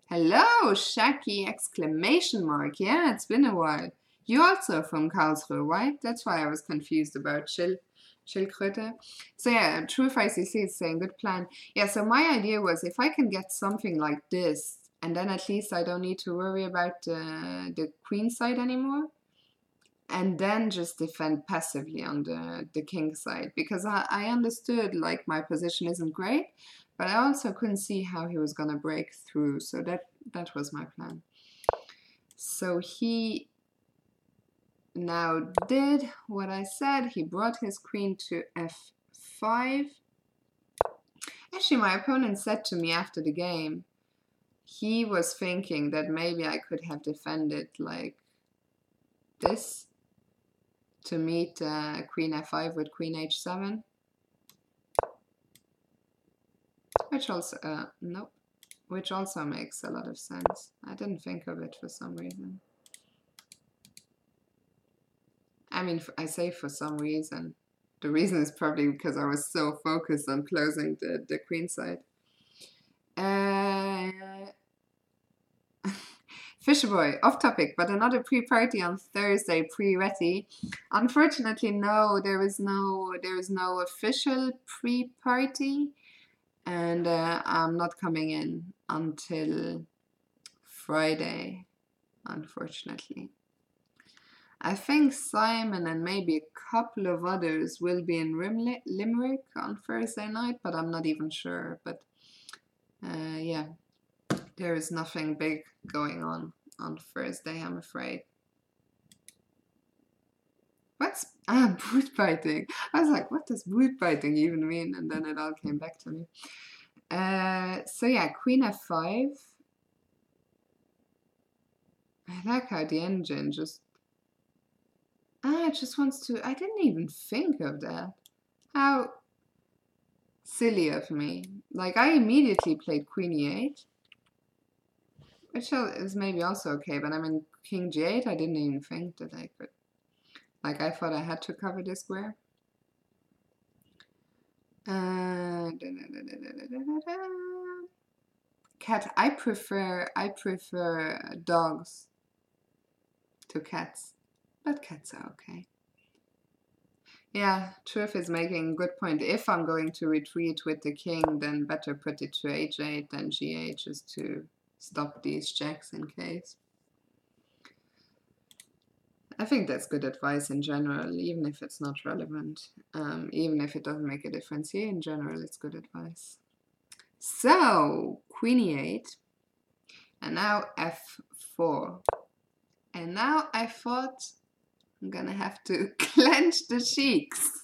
Hello, Shaki! Exclamation mark. Yeah, it's been a while. You also from Karlsruhe, right? That's why I was confused about Schildkröte. So yeah, True5cc is saying good plan. Yeah, so my idea was if I can get something like this, and then at least I don't need to worry about the queen side anymore, and then just defend passively on the king side, because I understood like my position isn't great, but I also couldn't see how he was gonna break through, so that was my plan. So he now did what I said. He brought his queen to f5. Actually, my opponent said to me after the game, he was thinking that maybe I could have defended like this to meet queen f5 with queen h7. Which also, nope, which also makes a lot of sense. I didn't think of it for some reason. I mean, I say for some reason. The reason is probably because I was so focused on closing the queen side. Fisherboy, off topic, but another pre-party on Thursday, pre-Retty. Unfortunately, no, there is no official pre-party, and I'm not coming in until Friday, unfortunately. I think Simon and maybe a couple of others will be in Limerick on Thursday night, but I'm not even sure. But yeah, there is nothing big going on Thursday, I'm afraid. What's boot biting? I was like, what does boot biting even mean? And then it all came back to me. So yeah, queen f5. I like how the engine just... it just wants to... I didn't even think of that. How silly of me. Like, I immediately played queen e8. Which is maybe also okay, but I mean, king g8, I didn't even think that I could. Like, I thought I had to cover this square. Cat, I prefer dogs to cats, but cats are okay. Yeah, Truth is making a good point. If I'm going to retreat with the king, then better put it to h8 than g8 just to stop these checks in case. I think that's good advice in general, even if it's not relevant. Even if it doesn't make a difference here, in general, it's good advice. So, queen e8, and now f4. And now I thought I'm gonna have to clench the cheeks.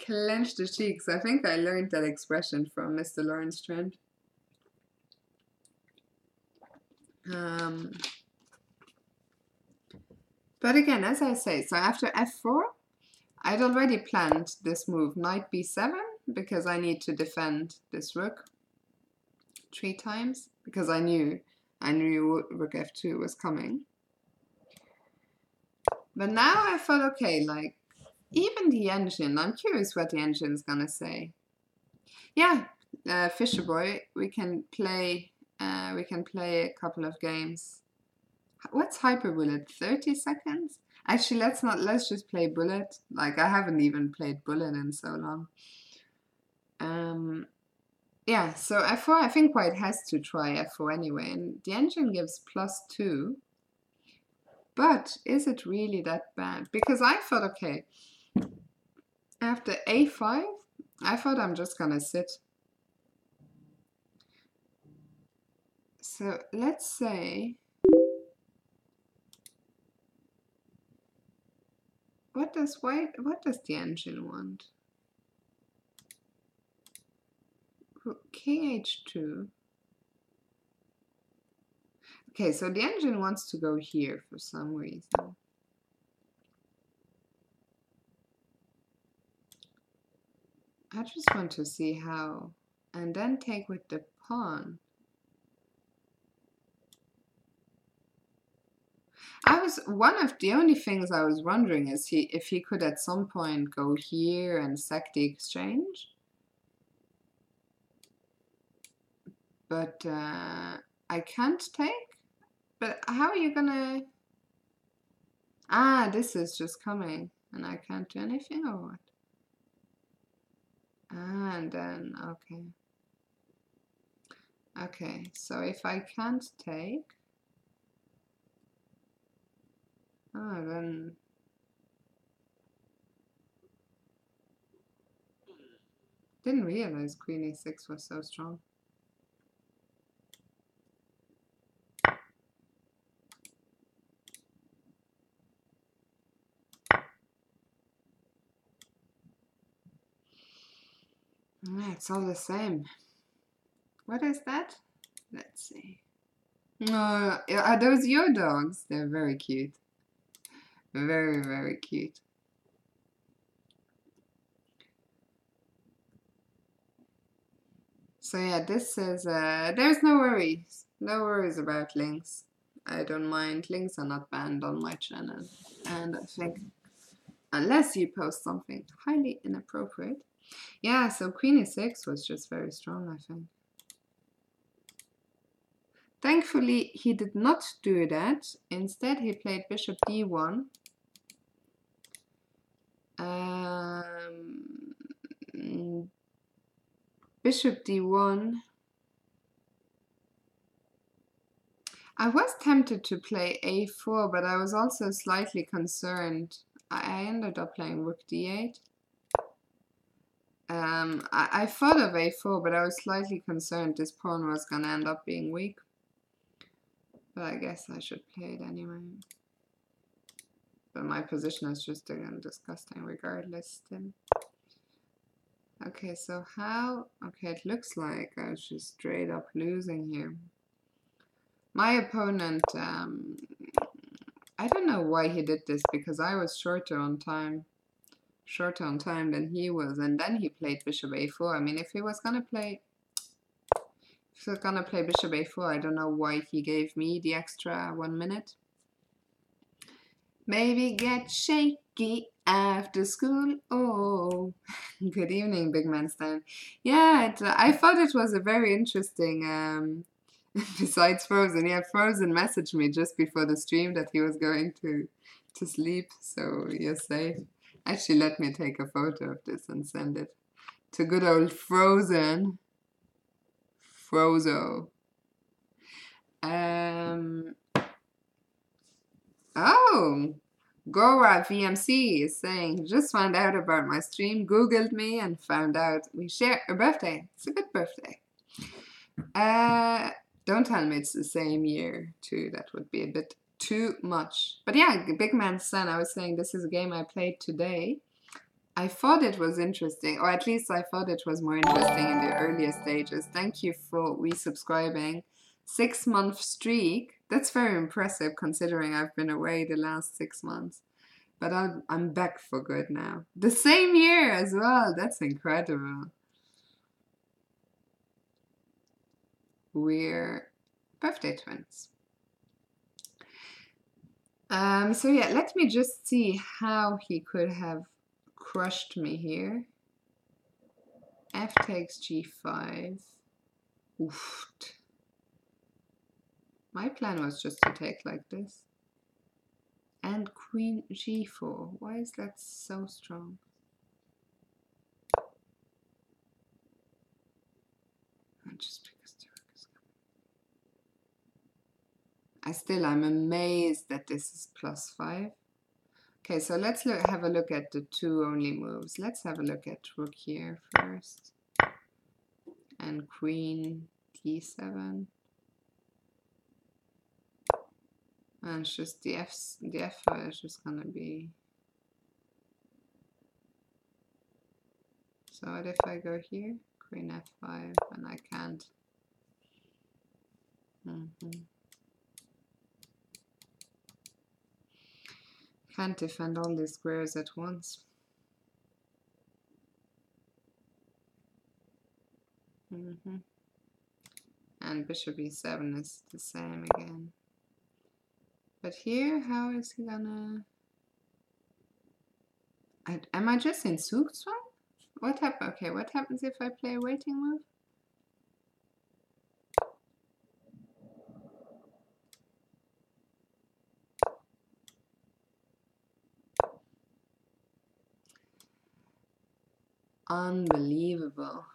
Clench the cheeks. I think I learned that expression from Mr. Lawrence Trent. But again, as I say, so after f4, I'd already planned this move, knight b7, because I need to defend this rook 3 times, because I knew rook f2 was coming. But now I thought, okay, like, even the engine, I'm curious what the engine is gonna say. Yeah, Fisher Boy, we can play a couple of games. What's hyper bullet? 30 seconds? Actually, let's just play bullet. Like, I haven't even played bullet in so long. Yeah, so f4, I think white has to try f4 anyway, and the engine gives +2. But is it really that bad? Because I thought, okay, after a5, I thought I'm just gonna sit. So let's say, what does the engine want? King h2. Okay, so the engine wants to go here for some reason. I just want to see how, and then take with the pawn. One of the only things I was wondering is if he could at some point go here and sack the exchange. But I can't take. But how are you gonna? Ah, this is just coming, and I can't do anything, or what? Ah, and then okay. Okay, so if I can't take, then didn't realize queen e6 was so strong. It's all the same. What is that? Let's see. Are those your dogs? They're very cute. Very, very cute. So yeah, this is, there's no worries. No worries about links. I don't mind. Links are not banned on my channel. And I think, unless you post something highly inappropriate. Yeah, so queen e6 was just very strong, I think. Thankfully, he did not do that. Instead, he played bishop d1. Bishop d1. I was tempted to play a4, but I was also slightly concerned. I ended up playing rook d8. I thought of a4, but I was slightly concerned this pawn was going to end up being weak. But I guess I should play it anyway. But my position is just disgusting regardless still. Okay, so how? Okay, it looks like I was just straight up losing here. My opponent, I don't know why he did this, because I was shorter on time than he was, and then he played bishop a4. I mean, if he was gonna play bishop a4, I don't know why he gave me the extra 1 minute. Maybe get shaky after school. Oh, good evening, Big Man Stan. Yeah, I thought it was a very interesting. Besides Frozen, yeah, Frozen messaged me just before the stream that he was going to sleep, so you're safe. Actually, let me take a photo of this and send it to good old Frozen. Frozo. Oh, Gora VMC is saying, just found out about my stream, Googled me, and found out we share a birthday. It's a good birthday. Don't tell me it's the same year, too. That would be a bit too much. But yeah, Big Man's Son, I was saying this is a game I played today. I thought it was interesting, or at least I thought it was more interesting in the earlier stages. Thank you for resubscribing. 6-month streak. That's very impressive considering I've been away the last 6 months. But I'm back for good now. The same year as well. That's incredible. We're birthday twins. So yeah, let me just see how he could have crushed me here. F takes g5. Oof. My plan was just to take like this. And queen g4. Why is that so strong? Just because the rook is coming. I'm amazed that this is +5. Okay, so let's have a look at the 2 only moves. Let's have a look at rook here first. And queen d7. And it's just the f5 is just gonna be. So what if I go here? Queen f5, and I can't. Can't defend all these squares at once. And bishop e7 is the same again. But here, how is he gonna... am I just in Zugzwang? What happened? Okay, what happens if I play a waiting move? Unbelievable.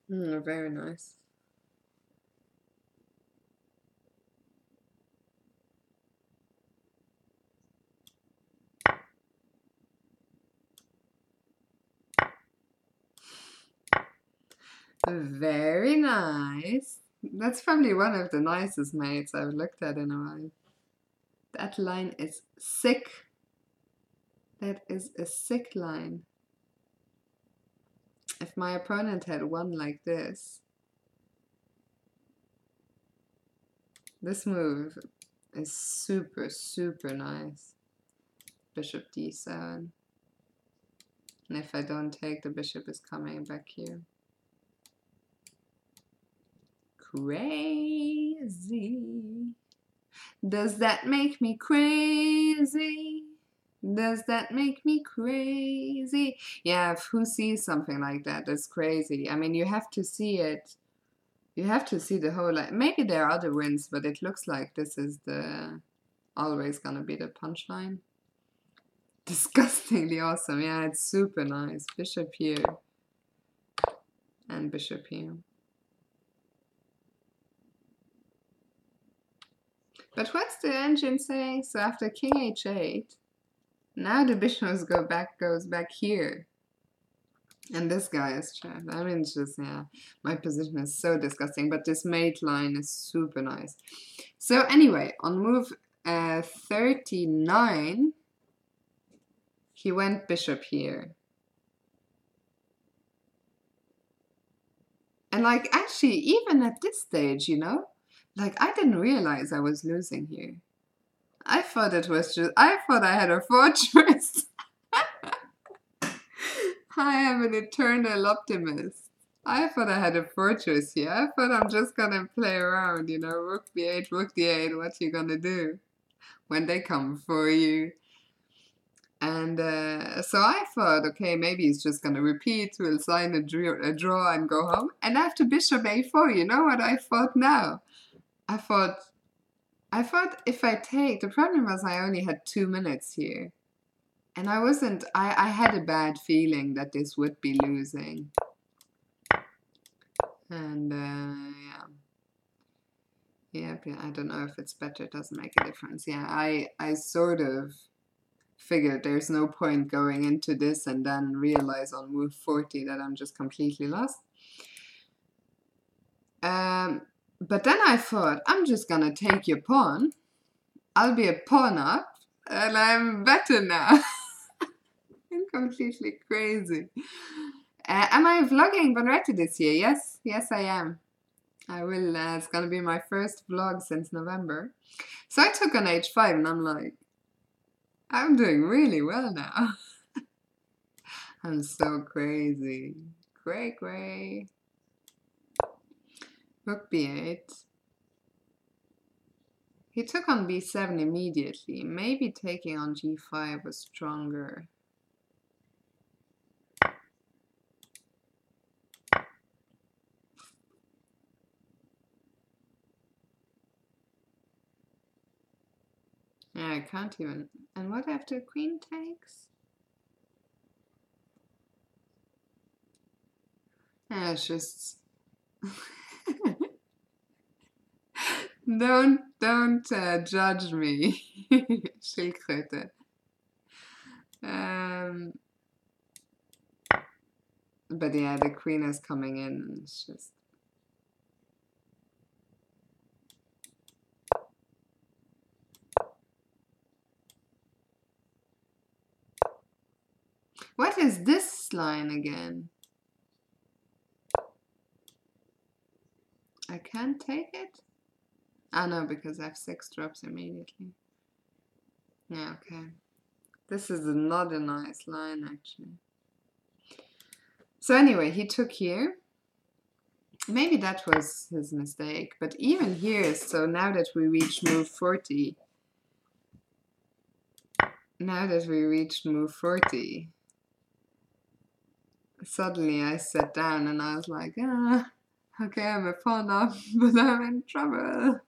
Very nice. Very nice. That's probably one of the nicest mates I've looked at in a while. That line is sick. That is a sick line. If my opponent had won like this, this move is super, super nice. Bishop d7. And if I don't take, the bishop is coming back here. Crazy. Does that make me crazy? Does that make me crazy? Yeah, who sees something like that? That's crazy. I mean, you have to see it. You have to see the whole... maybe there are other wins, but it looks like this is the... always gonna be the punchline. Disgustingly awesome. Yeah, it's super nice. Bishop here. And bishop here. But what's the engine saying? So after king h8, now the bishop goes back here. And this guy is trapped. I mean, it's just, yeah, my position is so disgusting. But this mate line is super nice. So anyway, on move 39, he went bishop here. And like, actually, even at this stage, you know, like, I didn't realize I was losing here. I thought it was just, I thought I had a fortress. I am an eternal optimist. I thought I had a fortress here. I thought I'm just gonna play around, you know, rook b8, rook d8, what you gonna do when they come for you? And so I thought, okay, maybe he's just gonna repeat, we'll sign a draw and go home. And after bishop a4, you know what I thought now? I thought if I take, the problem was I only had 2 minutes here. And I wasn't, I had a bad feeling that this would be losing. And yeah, Okay, I don't know if it's better, it doesn't make a difference. Yeah, I sort of figured there's no point going into this and then realize on move 40 that I'm just completely lost. But then I thought, I'm just gonna take your pawn. I'll be a pawn up, and I'm better now. I'm completely crazy. Am I vlogging Banretti this year? Yes, yes I am. I will, it's gonna be my first vlog since November. So I took on h5 and I'm like, I'm doing really well now. I'm so crazy. Cray. Rook b8. He took on b7 immediately. Maybe taking on g5 was stronger. Yeah, I can't even. And what after queen takes? Yeah, it's just. don't judge me, Schildkröte. But yeah, the queen is coming in, and it's just. What is this line again? I can't take it? Ah, no, because f6 drops immediately. Yeah, okay. This is not a nice line, actually. So anyway, he took here. Maybe that was his mistake, but even here, so now that we reach move 40, suddenly I sat down and I was like, okay, I'm a pawn up, but I'm in trouble.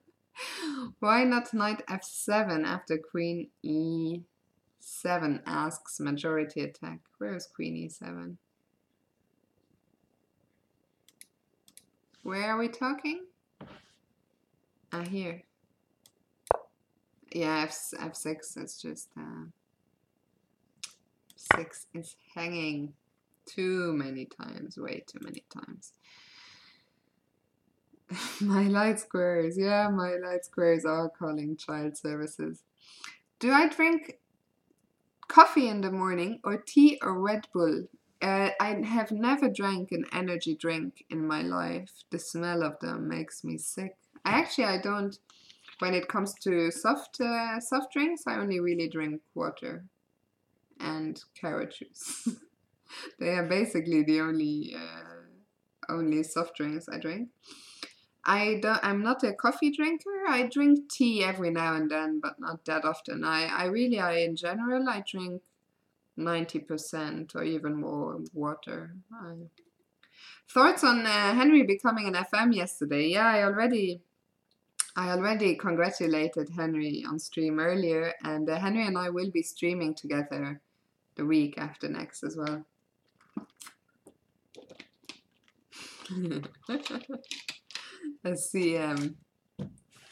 Why not knight f7 after queen e7 asks majority attack? Where is queen e7? Where are we talking? Ah, here. Yeah, f6 is just 6 is hanging too many times, way too many times. My light squares, yeah, my light squares are calling child services. Do I drink coffee in the morning or tea or Red Bull? I have never drank an energy drink in my life. The smell of them makes me sick. I don't. When it comes to soft drinks, I only really drink water and carrot juice. They are basically the only soft drinks I drink. I'm not a coffee drinker. I drink tea every now and then, but not that often. In general, I drink 90% or even more water. Thoughts on Henry becoming an FM yesterday? Yeah, I already congratulated Henry on stream earlier, and Henry and I will be streaming together the week after next as well. Let's see.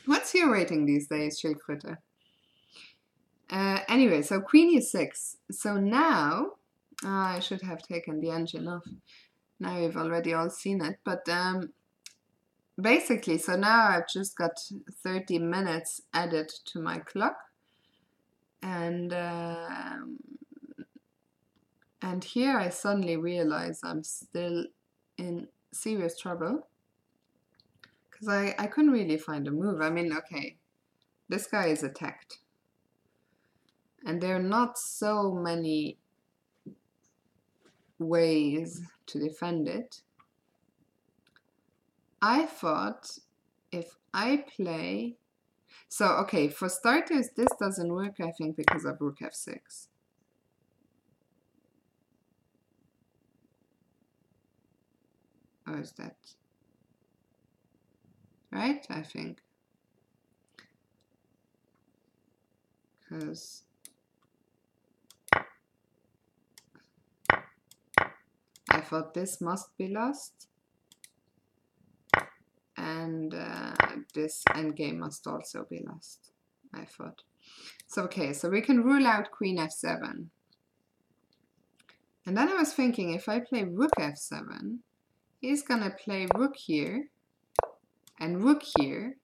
What's your rating these days, Schildkröte? Anyway, so queen e6. So now, I should have taken the engine off. Now you've already all seen it, but basically, so now I've just got 30 minutes added to my clock, and here I suddenly realize I'm still in serious trouble because I couldn't really find a move. I mean, okay, this guy is attacked, and there are not so many ways to defend it. I thought if I play, so okay, for starters, this doesn't work, I think, because of rook f6. Or is that right? I think. Because I thought this must be lost. And this endgame must also be lost, I thought. So, okay, so we can rule out queen f7. And then I was thinking, if I play rook f7, he's gonna play rook here and rook here,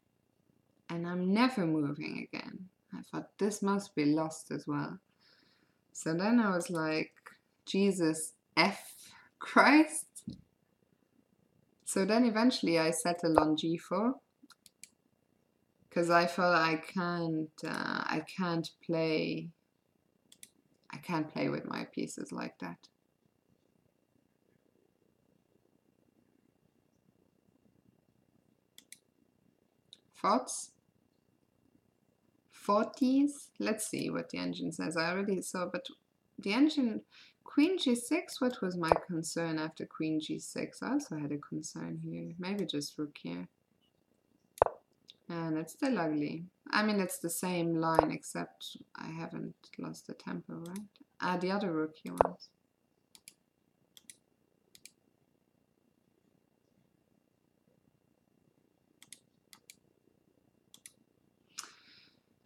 and I'm never moving again. I thought this must be lost as well. So then I was like, Jesus F Christ. So then eventually I settled on g4, because I felt I can't play with my pieces like that. Thoughts? 40s? Let's see what the engine says. I already saw, but the engine, queen g6, what was my concern after queen g6? I also had a concern here. Maybe just rook here. And it's still ugly. I mean, it's the same line, except I haven't lost the tempo, right? Ah, the other rook he wants.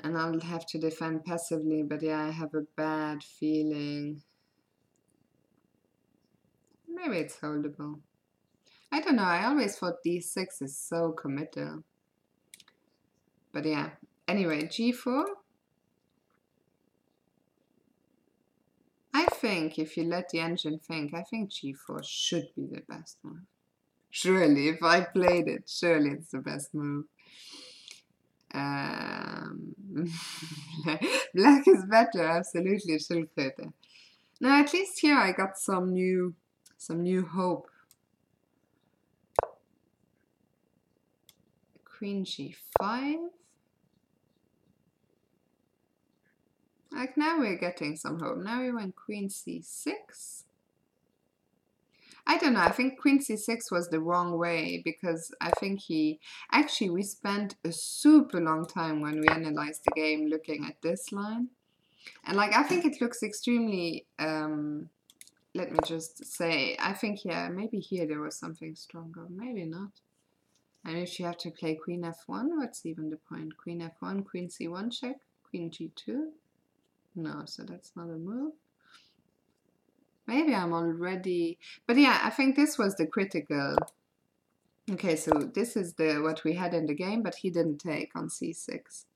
And I'll have to defend passively, but yeah, I have a bad feeling. Maybe it's holdable. I don't know, I always thought d6 is so committal. But yeah, anyway, g4. I think if you let the engine think, I think g4 should be the best move. Surely, if I played it, surely it's the best move. Black is better, absolutely, Schildkröte. Now, at least here I got some new hope. Queen g5. Like, now we're getting some hope. Now we went queen c6. I don't know, I think queen c6 was the wrong way, because I think actually we spent a super long time when we analyzed the game looking at this line. And like, I think it looks extremely, let me just say, I think, yeah, maybe here there was something stronger, maybe not. And if you have to play queen f1, what's even the point? Queen f1, queen c1 check, queen g2? No, so that's not a move. Maybe I'm already, but yeah, I think this was the critical. Okay, so this is what we had in the game, but he didn't take on c6.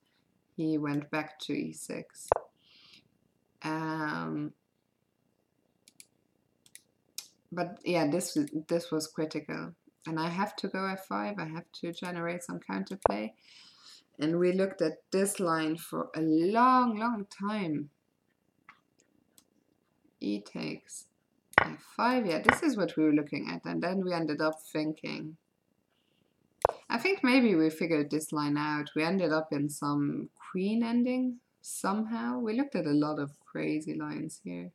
He went back to e6. But yeah, this was critical. And I have to go f5, I have to generate some counterplay. And we looked at this line for a long, long time. E takes f5, yeah, this is what we were looking at. And then we ended up thinking, I think maybe we figured this line out. We ended up in some queen ending somehow. We looked at a lot of crazy lines here.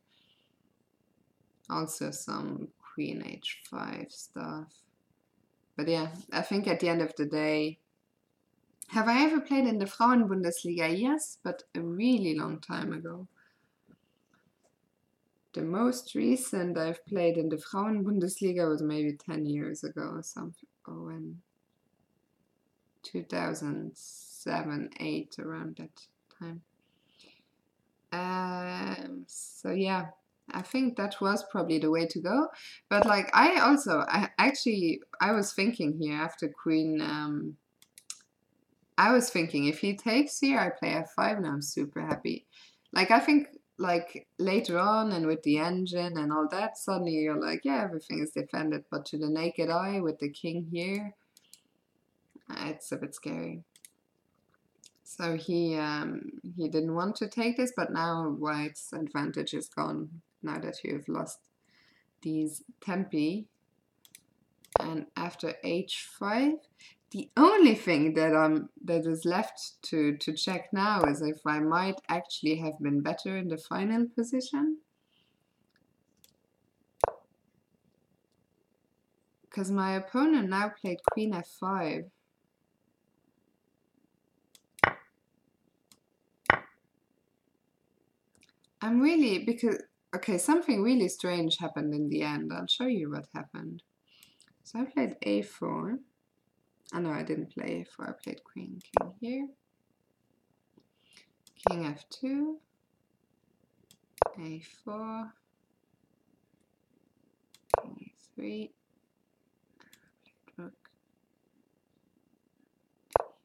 Also some queen h5 stuff. But yeah, I think at the end of the day, have I ever played in the Frauenbundesliga? Yes, but a really long time ago. The most recent I've played in the Frauenbundesliga was maybe 10 years ago or something. Oh, in 2007, 8, around that time. So yeah, I think that was probably the way to go. But like, I was thinking here after queen, I was thinking if he takes here, I play f5 and I'm super happy. Like, I think like later on and with the engine and all that, suddenly you're like, yeah, everything is defended. But to the naked eye with the king here, it's a bit scary. So he didn't want to take this, but now white's advantage is gone. Now that you've lost these tempi. And after h5, the only thing that is left to check now is if I might actually have been better in the final position. Because my opponent now played queen f5. I'm really, because, okay, something really strange happened in the end. I'll show you what happened. So I played a4. Oh no, I didn't play f4. I played queen, king here. King f2. a4. King a3. Rook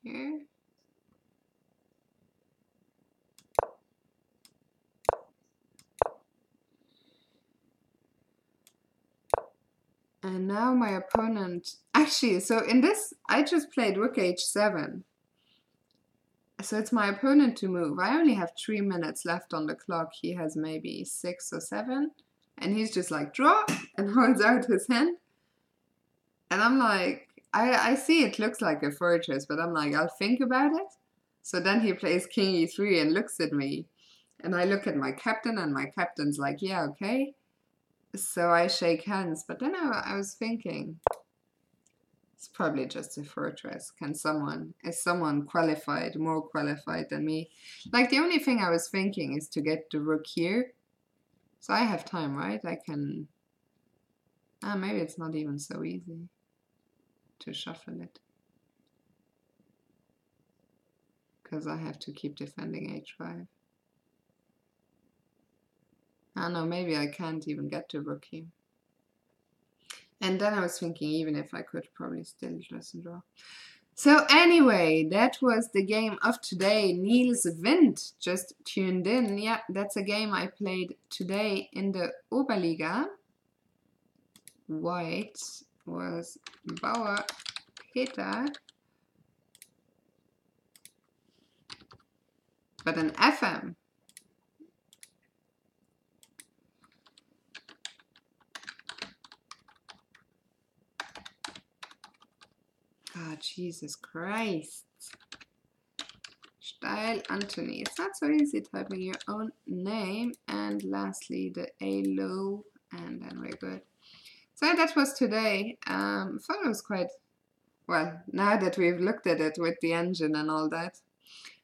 here. And now my opponent, actually, so in this, I just played rook h7. So it's my opponent to move. I only have 3 minutes left on the clock. He has maybe 6 or 7. And he's just like, draw, and holds out his hand. And I'm like, I see it looks like a fortress, but I'm like, I'll think about it. So then he plays king e3 and looks at me. And I look at my captain, and my captain's like, yeah, okay. So I shake hands, but then I was thinking, it's probably just a fortress. Is someone qualified, more qualified than me? Like, the only thing I was thinking is to get the rook here. So I have time, right? I can, maybe it's not even so easy to shuffle it. Because I have to keep defending h5. I know, maybe I can't even get to rook here. And then I was thinking, even if I could, probably still just draw. So anyway, that was the game of today. Niels Wind just tuned in. Yeah, that's a game I played today in the Oberliga. White was Bauer Peter. But an FM. God, Jesus Christ. Steil-Antoni. It's not so easy typing your own name. And lastly, the A low. And then we're good. So that was today. Thought it was quite, well, now that we've looked at it with the engine and all that,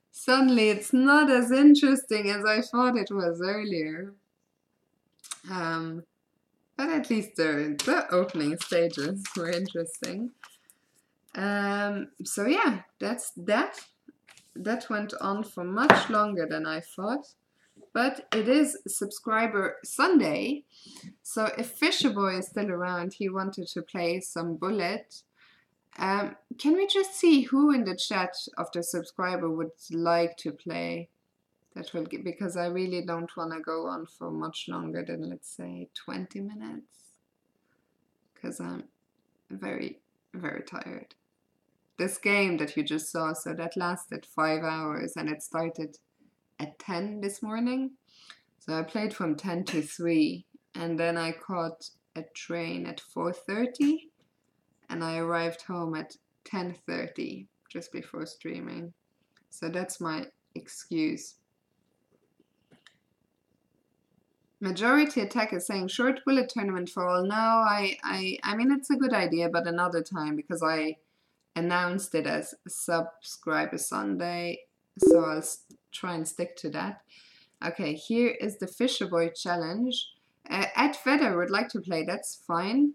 suddenly it's not as interesting as I thought it was earlier. But at least the opening stages were interesting. So yeah, that's that. That went on for much longer than I thought. But it is Subscriber Sunday. So if Fisherboy is still around, he wanted to play some Bullet. Can we just see who in the chat of the subscriber would like to play? That will get, because I really don't want to go on for much longer than, let's say, 20 minutes. Because I'm very, very tired. This game that you just saw, so that lasted 5 hours and it started at 10 this morning. So I played from 10 to 3 and then I caught a train at 4:30 and I arrived home at 10:30 just before streaming. So that's my excuse. Majority Attack is saying short bullet tournament for all. No, I mean, it's a good idea, but another time, because I announced it as Subscriber Sunday, so I'll try and stick to that. Okay, here is the Fisherboy challenge. Ed Vedder would like to play, that's fine.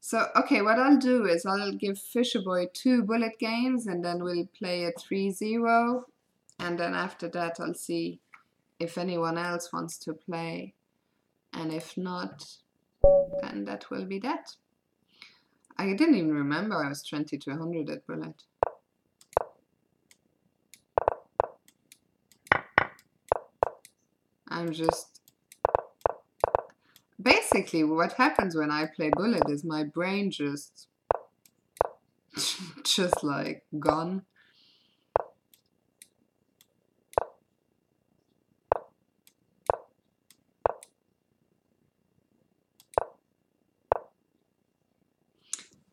So, okay, what I'll do is I'll give Fisherboy 2 bullet games and then we'll play a 3-0. And then after that I'll see if anyone else wants to play. And if not, then that will be that. I didn't even remember I was 20 to 100 at bullet. I'm just... Basically, what happens when I play bullet is my brain just like gone.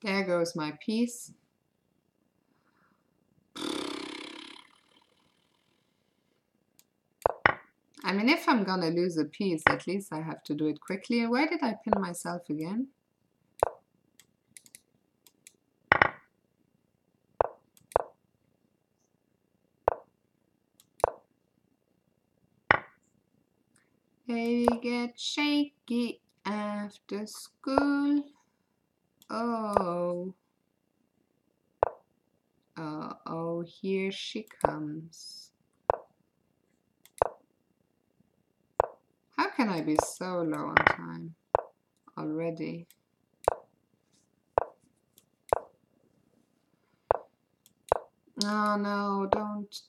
There goes my piece. I mean, if I'm gonna lose a piece, at least I have to do it quickly. Why did I pin myself again? Baby get shaky after school. Oh. Oh, here she comes. How can I be so low on time already? Oh no, don't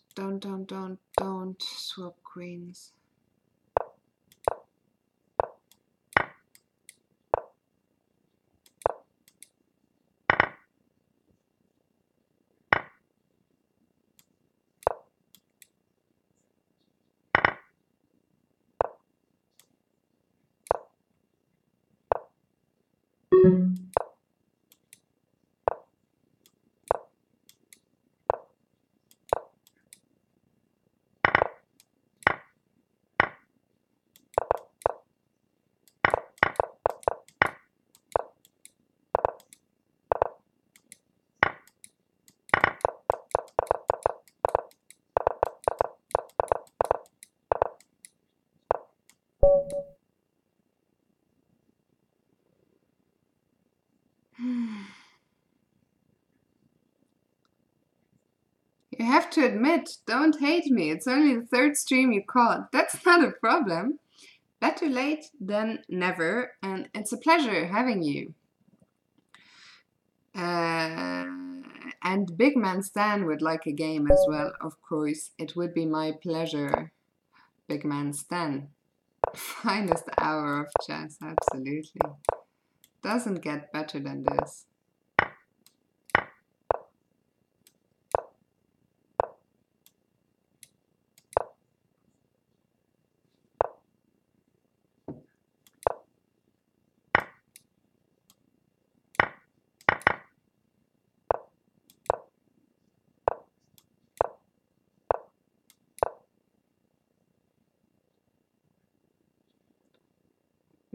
swap queens. You have to admit, don't hate me. It's only the third stream you caught. That's not a problem. Better late than never, and it's a pleasure having you. And Big Man Stan would like a game as well, of course. It would be my pleasure. Big Man Stan. Finest hour of chess, absolutely. Doesn't get better than this.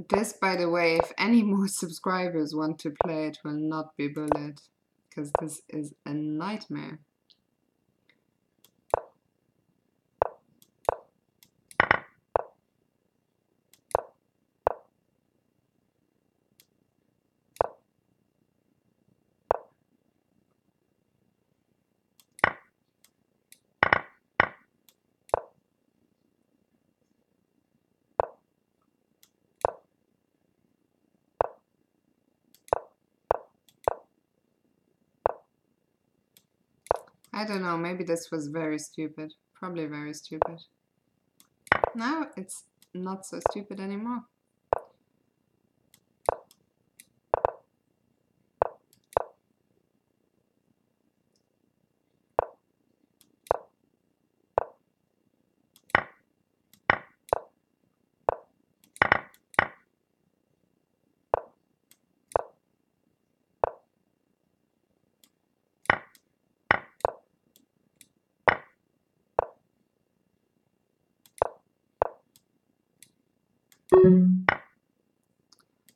This, by the way, if any more subscribers want to play, it will not be bullet, because this is a nightmare. I don't know, maybe this was very stupid. Probably very stupid. Now it's not so stupid anymore.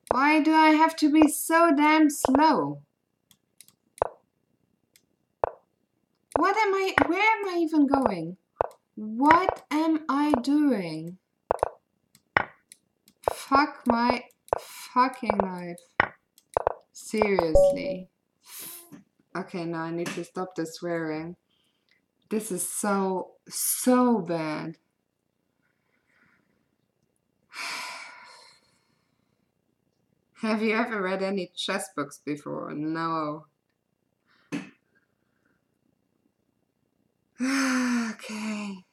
Why do I have to be so damn slow? Where am I even going? What am I doing? Fuck my fucking life. Seriously. Okay, now I need to stop the swearing. This is so bad. Have you ever read any chess books before? No. Okay.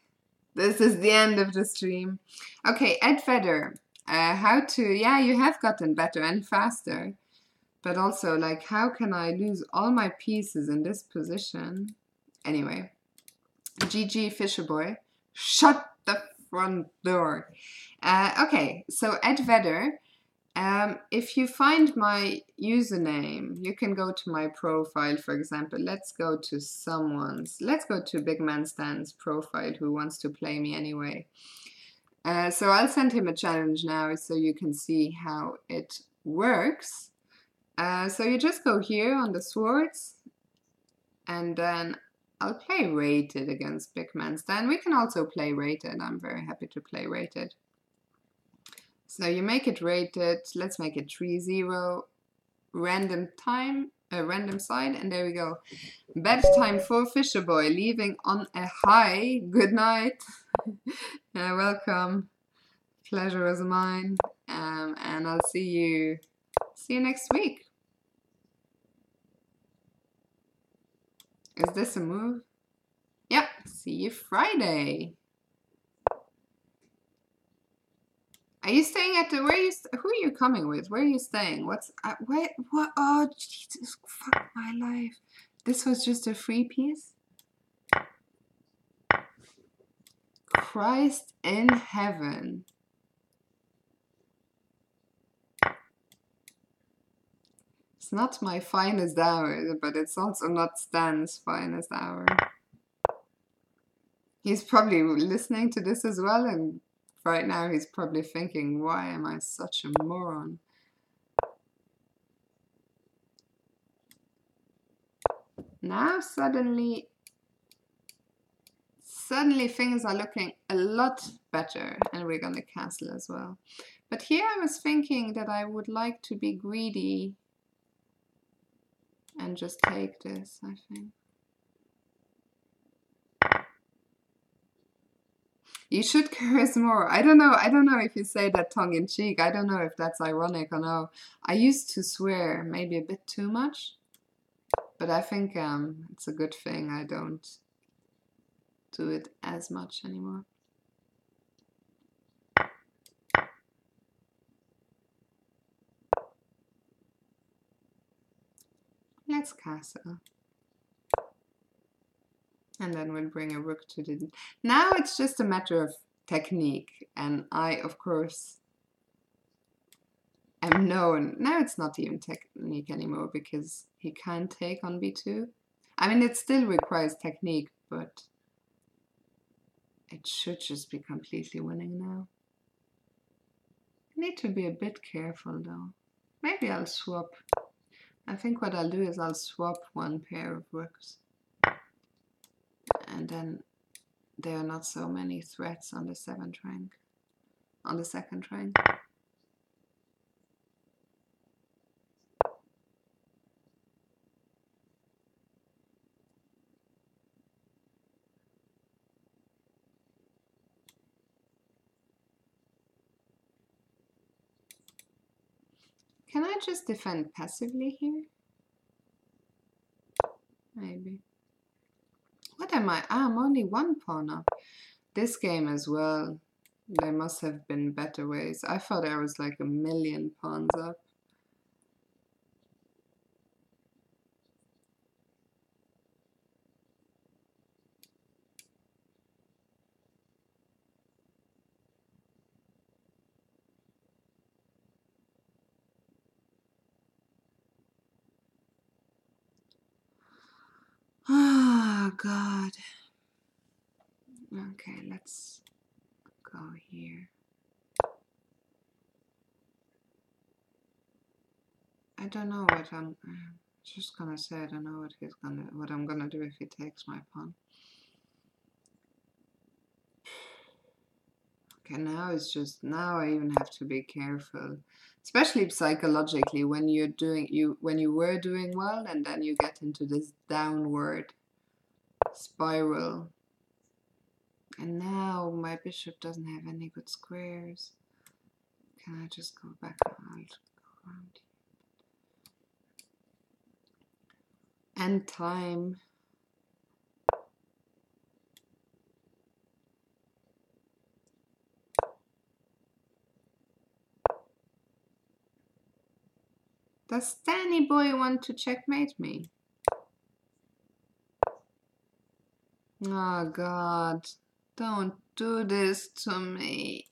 This is the end of the stream. Okay, Ed Vedder. Yeah, you have gotten better and faster. But also, like, how can I lose all my pieces in this position? Anyway. GG Fisherboy. Shut the front door. Okay, so Ed Vedder. If you find my username, you can go to my profile, for example. Let's go to Big Man Stan's profile, who wants to play me anyway. So I'll send him a challenge now so you can see how it works. So you just go here on the swords, and then I'll play rated against Big Man Stan. We can also play rated. I'm very happy to play rated. So you make it rated. Let's make it 3-0. Random time. a random side, and there we go. Bedtime for Fisher Boy, leaving on a high. Good night. Welcome. Pleasure is mine. And I'll see you next week. Is this a move? Yep. See you Friday. Are you staying at the, who are you coming with? Where are you staying? What? Oh, Jesus, fuck my life. This was just a free piece? Christ in heaven. It's not my finest hour, but it's also not Stan's finest hour. He's probably listening to this as well, and right now he's probably thinking, why am I such a moron? Now suddenly things are looking a lot better, and we're gonna cancel as well. But here I was thinking that I would like to be greedy and just take this, I think. You should curse more. I don't know if you say that tongue in cheek. I don't know if that's ironic or no. I used to swear maybe a bit too much, but I think it's a good thing I don't do it as much anymore. Let's castle. And then we'll bring a rook to the... Now it's just a matter of technique, and I, of course, am known. Now it's not even technique anymore, because he can't take on b2. I mean, it still requires technique, but it should just be completely winning now. I need to be a bit careful, though. Maybe I'll swap. I think what I'll do is I'll swap one pair of rooks. And then there are not so many threats on the 7th rank. On the 2nd rank. Can I just defend passively here? Maybe. What am I? Ah, I'm only 1 pawn up. This game as well. There must have been better ways. I thought I was like 1,000,000 pawns up. Oh, God. Okay, let's go here. I don't know what I'm just gonna say. I don't know what I'm gonna do if he takes my pawn. Okay, now it's just, now I even have to be careful, especially psychologically when when you were doing well and then you get into this downward spiral. And now my bishop doesn't have any good squares. Can I just go back? I'll go around. End time. Does Danny boy want to checkmate me? Oh God, don't do this to me.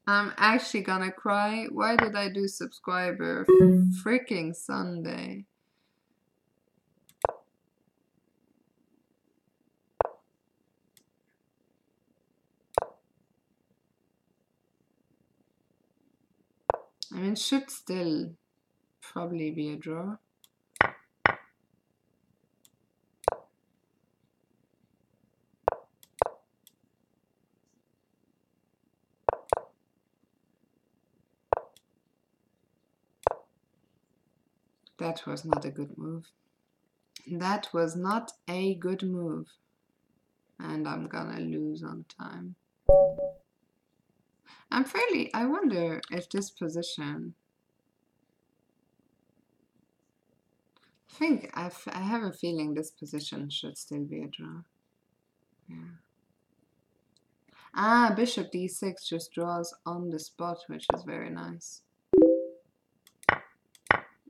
I'm actually gonna cry. Why did I do subscriber freaking Sunday? I mean, should still probably be a draw. That was not a good move. That was not a good move. And I'm gonna lose on time. I wonder if this position, I have a feeling this position should still be a draw. Yeah. Ah, bishop d6 just draws on the spot, which is very nice.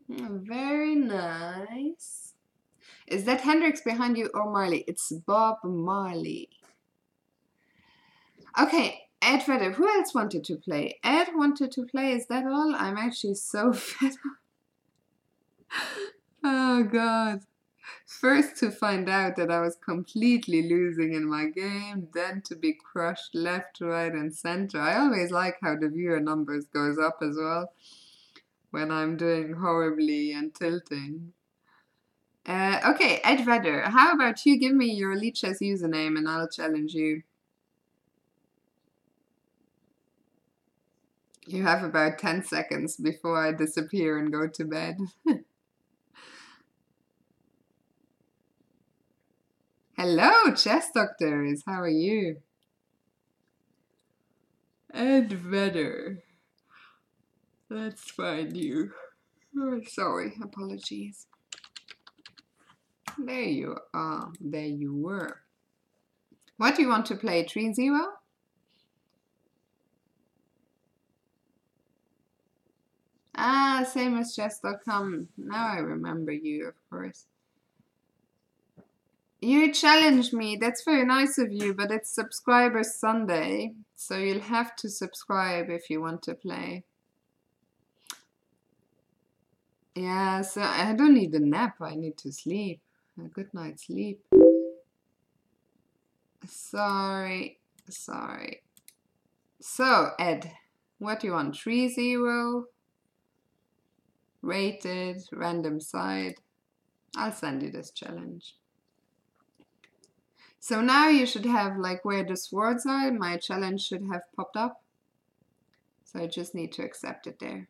Very nice. Is that Hendrix behind you or Marley? It's Bob Marley. Okay, Ed Vedder. Who else wanted to play? Ed wanted to play. Is that all? I'm actually so fed up. Oh, God. First to find out that I was completely losing in my game, then to be crushed left, right, and center. I always like how the viewer numbers goes up as well when I'm doing horribly and tilting. Okay, Ed Vedder, how about you give me your Elite Chess username and I'll challenge you. You have about 10 seconds before I disappear and go to bed. Hello, chess doctors. How are you? Ed Vedder. Let's find you. Oh, sorry, apologies. There you are. There you were. What do you want to play? 3-0? Ah, same as chess.com. Now I remember you, of course. You challenged me. That's very nice of you, but it's Subscriber Sunday, so you'll have to subscribe if you want to play. Yeah, so I don't need a nap. I need to sleep. A good night's sleep. Sorry. So, Ed, what do you want? 3-0? Rated? Random side? I'll send you this challenge. So now you should have, like, where the swords are, my challenge should have popped up. So I just need to accept it there.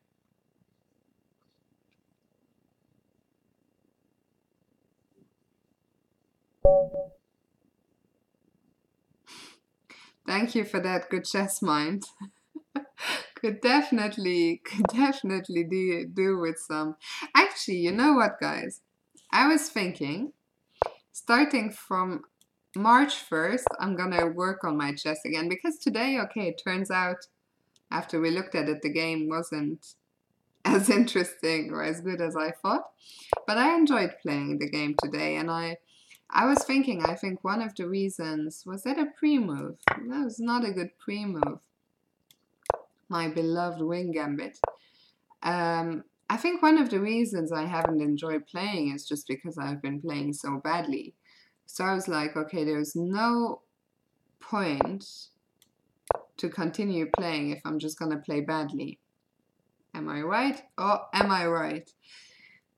Thank you for that good chess mind. could definitely do with some. Actually, you know what, guys? I was thinking, starting from March 1st, I'm gonna work on my chess again, because today, okay, it turns out, after we looked at it, the game wasn't as interesting or as good as I thought. But I enjoyed playing the game today, and I was thinking, I think one of the reasons, was that a pre-move? That was not a good pre-move. My beloved wing gambit. I think one of the reasons I haven't enjoyed playing is just because I've been playing so badly. So I was like, okay, there's no point to continue playing if I'm just gonna play badly. Am I right? Oh, am I right?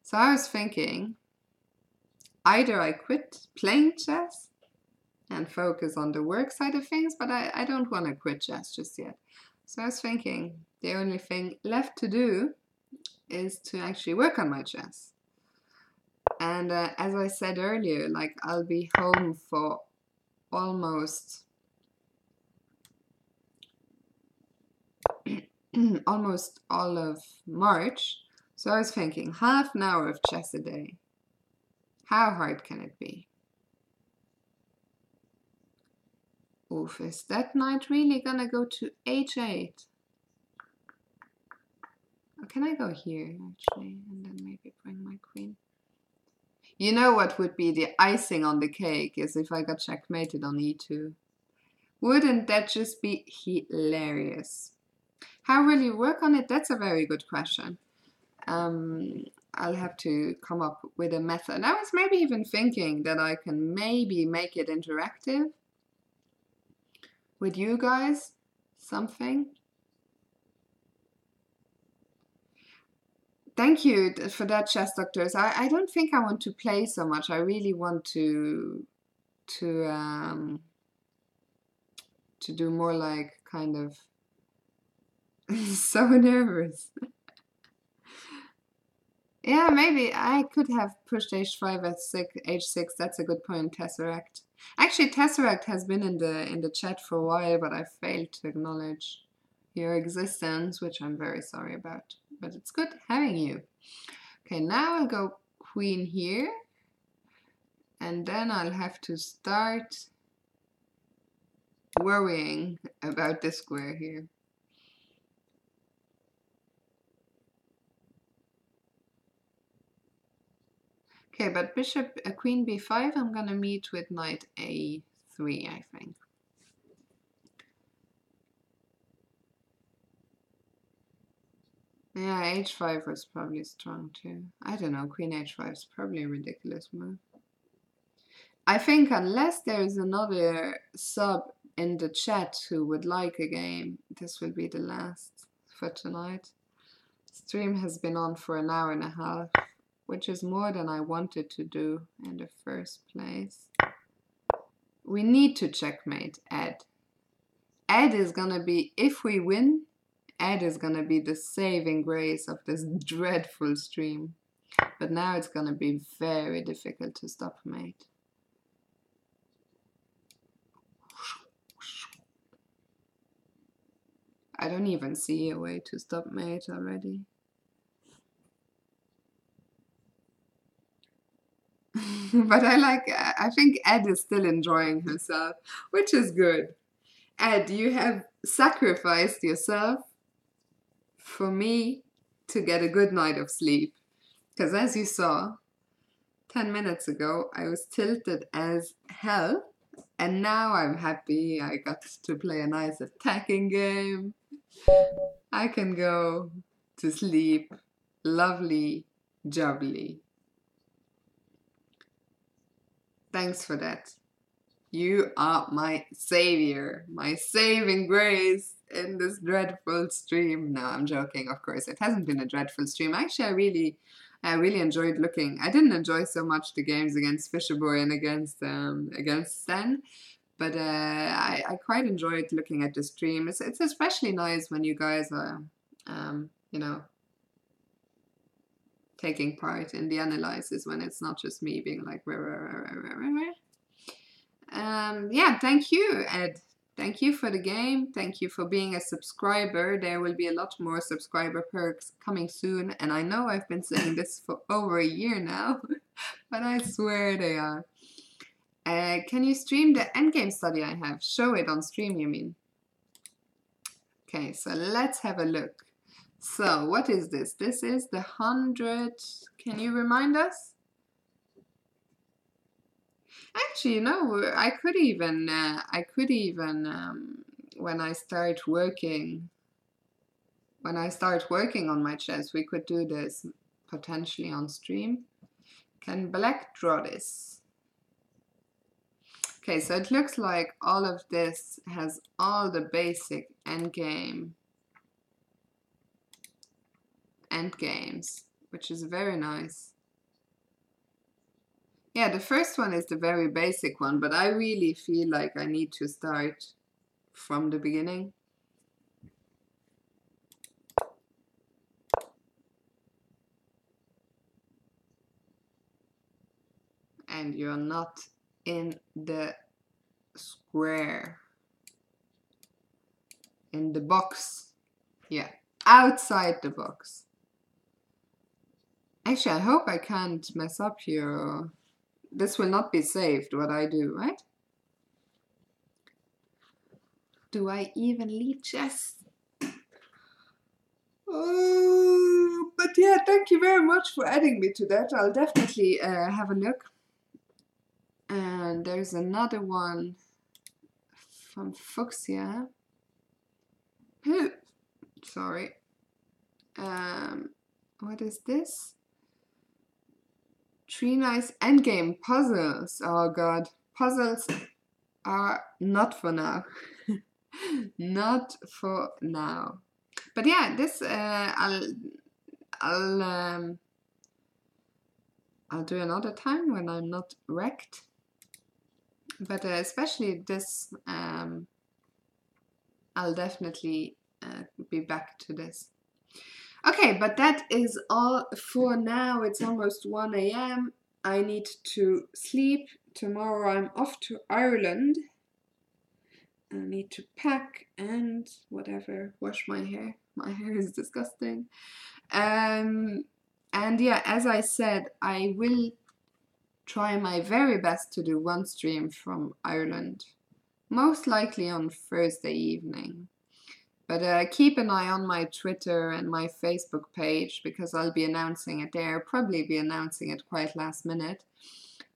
So I was thinking, either I quit playing chess and focus on the work side of things, but I don't want to quit chess just yet. So I was thinking, the only thing left to do is to actually work on my chess. And as I said earlier, like, I'll be home for almost almost all of March. So I was thinking, half an hour of chess a day. How hard can it be? Oof, is that knight really gonna go to h8? Or can I go here, actually, and then maybe bring my queen? You know what would be the icing on the cake is if I got checkmated on e2. Wouldn't that just be hilarious? How will you work on it? That's a very good question. I'll have to come up with a method. I was maybe even thinking that I can maybe make it interactive with you guys, something. Thank you for that, chess doctors. I don't think I want to play so much. I really want to do more, like, kind of so nervous. Yeah, maybe I could have pushed h5 at h6. That's a good point, Tesseract. Actually, Tesseract has been in the chat for a while, but I failed to acknowledge your existence, which I'm very sorry about. But it's good having you. Okay, now I'll go queen here, and then I'll have to start worrying about this square here. Okay, but bishop, queen b5, I'm gonna meet with knight a3, I think. Yeah, h5 was probably strong too. I don't know, queen h5 is probably a ridiculous move. I think unless there is another sub in the chat who would like a game, this will be the last for tonight. Stream has been on for an hour and a half, which is more than I wanted to do in the first place. We need to checkmate Ed. Ed is gonna be, if we win, Ed is gonna be the saving grace of this dreadful stream. But now it's gonna be very difficult to stop mate. I don't even see a way to stop mate already. But I think Ed is still enjoying herself, which is good. Ed, you have sacrificed yourself for me to get a good night of sleep. Because as you saw, 10 minutes ago, I was tilted as hell. And now I'm happy. I got to play a nice attacking game. I can go to sleep. Lovely, jubbly. Thanks for that. You are my savior, my saving grace in this dreadful stream. No, I'm joking, of course. It hasn't been a dreadful stream. Actually, I really enjoyed looking. I didn't enjoy so much the games against Fisherboy and against Sten, but I quite enjoyed looking at the stream. It's especially nice when you guys are, you know, taking part in the analysis when it's not just me being like, yeah, thank you, Ed. Thank you for the game. Thank you for being a subscriber. There will be a lot more subscriber perks coming soon. And I know I've been saying this for over a year now, but I swear they are. Can you stream the endgame study I have? Show it on stream, you mean? Okay, so let's have a look. So what is this? This is the 100. Can you remind us? Actually, you know, I could even when I start working on my chess, we could do this potentially on stream. Can black draw this? Okay, so it looks like all of this has all the basic endgames, which is very nice. Yeah, the first one is the very basic one, but I really feel like I need to start from the beginning. And you're not in the square. In the box. Yeah, outside the box. Actually, I hope I can't mess up here. This will not be saved, what I do, right? Do I even lead chess? Oh, but yeah, thank you very much for adding me to that. I'll definitely have a look. And there's another one from Fuchsia. Sorry. What is this? 3 nice endgame puzzles. Oh god, puzzles are not for now. Not for now. But yeah, this I'll do another time when I'm not wrecked. But especially this, I'll definitely be back to this. Okay, but that is all for now. It's almost 1 a.m. I need to sleep. Tomorrow I'm off to Ireland. I need to pack and whatever, wash my hair. My hair is disgusting. Um, and yeah, as I said, I will try my very best to do one stream from Ireland, most likely on Thursday evening. But keep an eye on my Twitter and my Facebook page because I'll be announcing it there. Probably be announcing it quite last minute.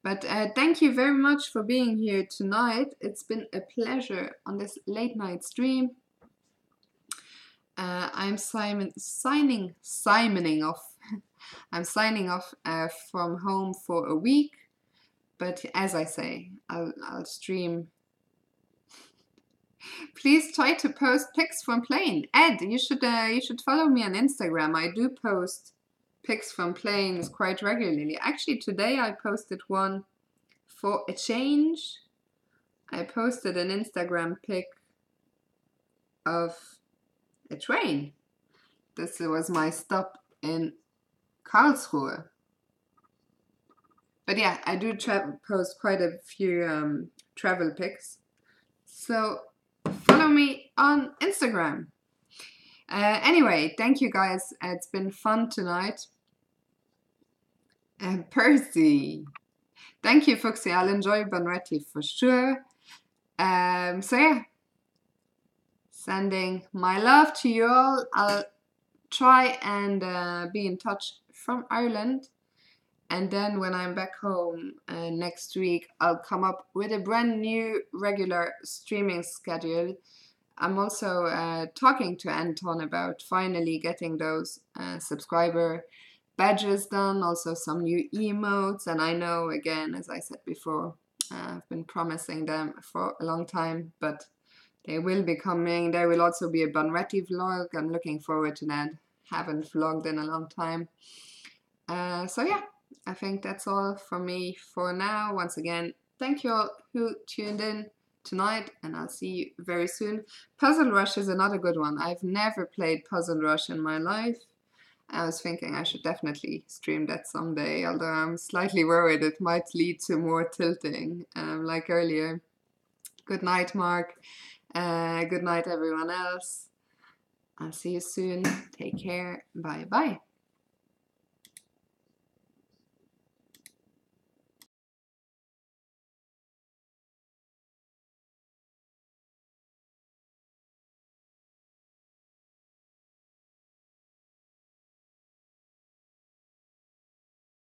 But thank you very much for being here tonight. It's been a pleasure on this late night stream. I'm signing off. I'm signing off from home for a week. But as I say, I'll stream. Please try to post pics from plane. Ed, you should follow me on Instagram. I do post pics from planes quite regularly. Actually, today I posted one for a change. I posted an Instagram pic of a train. This was my stop in Karlsruhe. But yeah, I do post quite a few travel pics. So follow me on Instagram. Anyway, thank you guys. It's been fun tonight. And Percy. Thank you, Fuxi. I'll enjoy Banretti for sure. So yeah, sending my love to you all. I'll try and be in touch from Ireland. And then when I'm back home next week, I'll come up with a brand new regular streaming schedule. I'm also talking to Anton about finally getting those subscriber badges done, also some new emotes. And I know, again, as I said before, I've been promising them for a long time, but they will be coming. There will also be a Banretti vlog. I'm looking forward to that. Haven't vlogged in a long time. So yeah, I think that's all from me for now. Once again, thank you all who tuned in tonight, and I'll see you very soon. Puzzle Rush is another good one. I've never played Puzzle Rush in my life. I was thinking I should definitely stream that someday, although I'm slightly worried it might lead to more tilting, like earlier. Good night, Mark. Good night, everyone else. I'll see you soon. Take care. Bye-bye.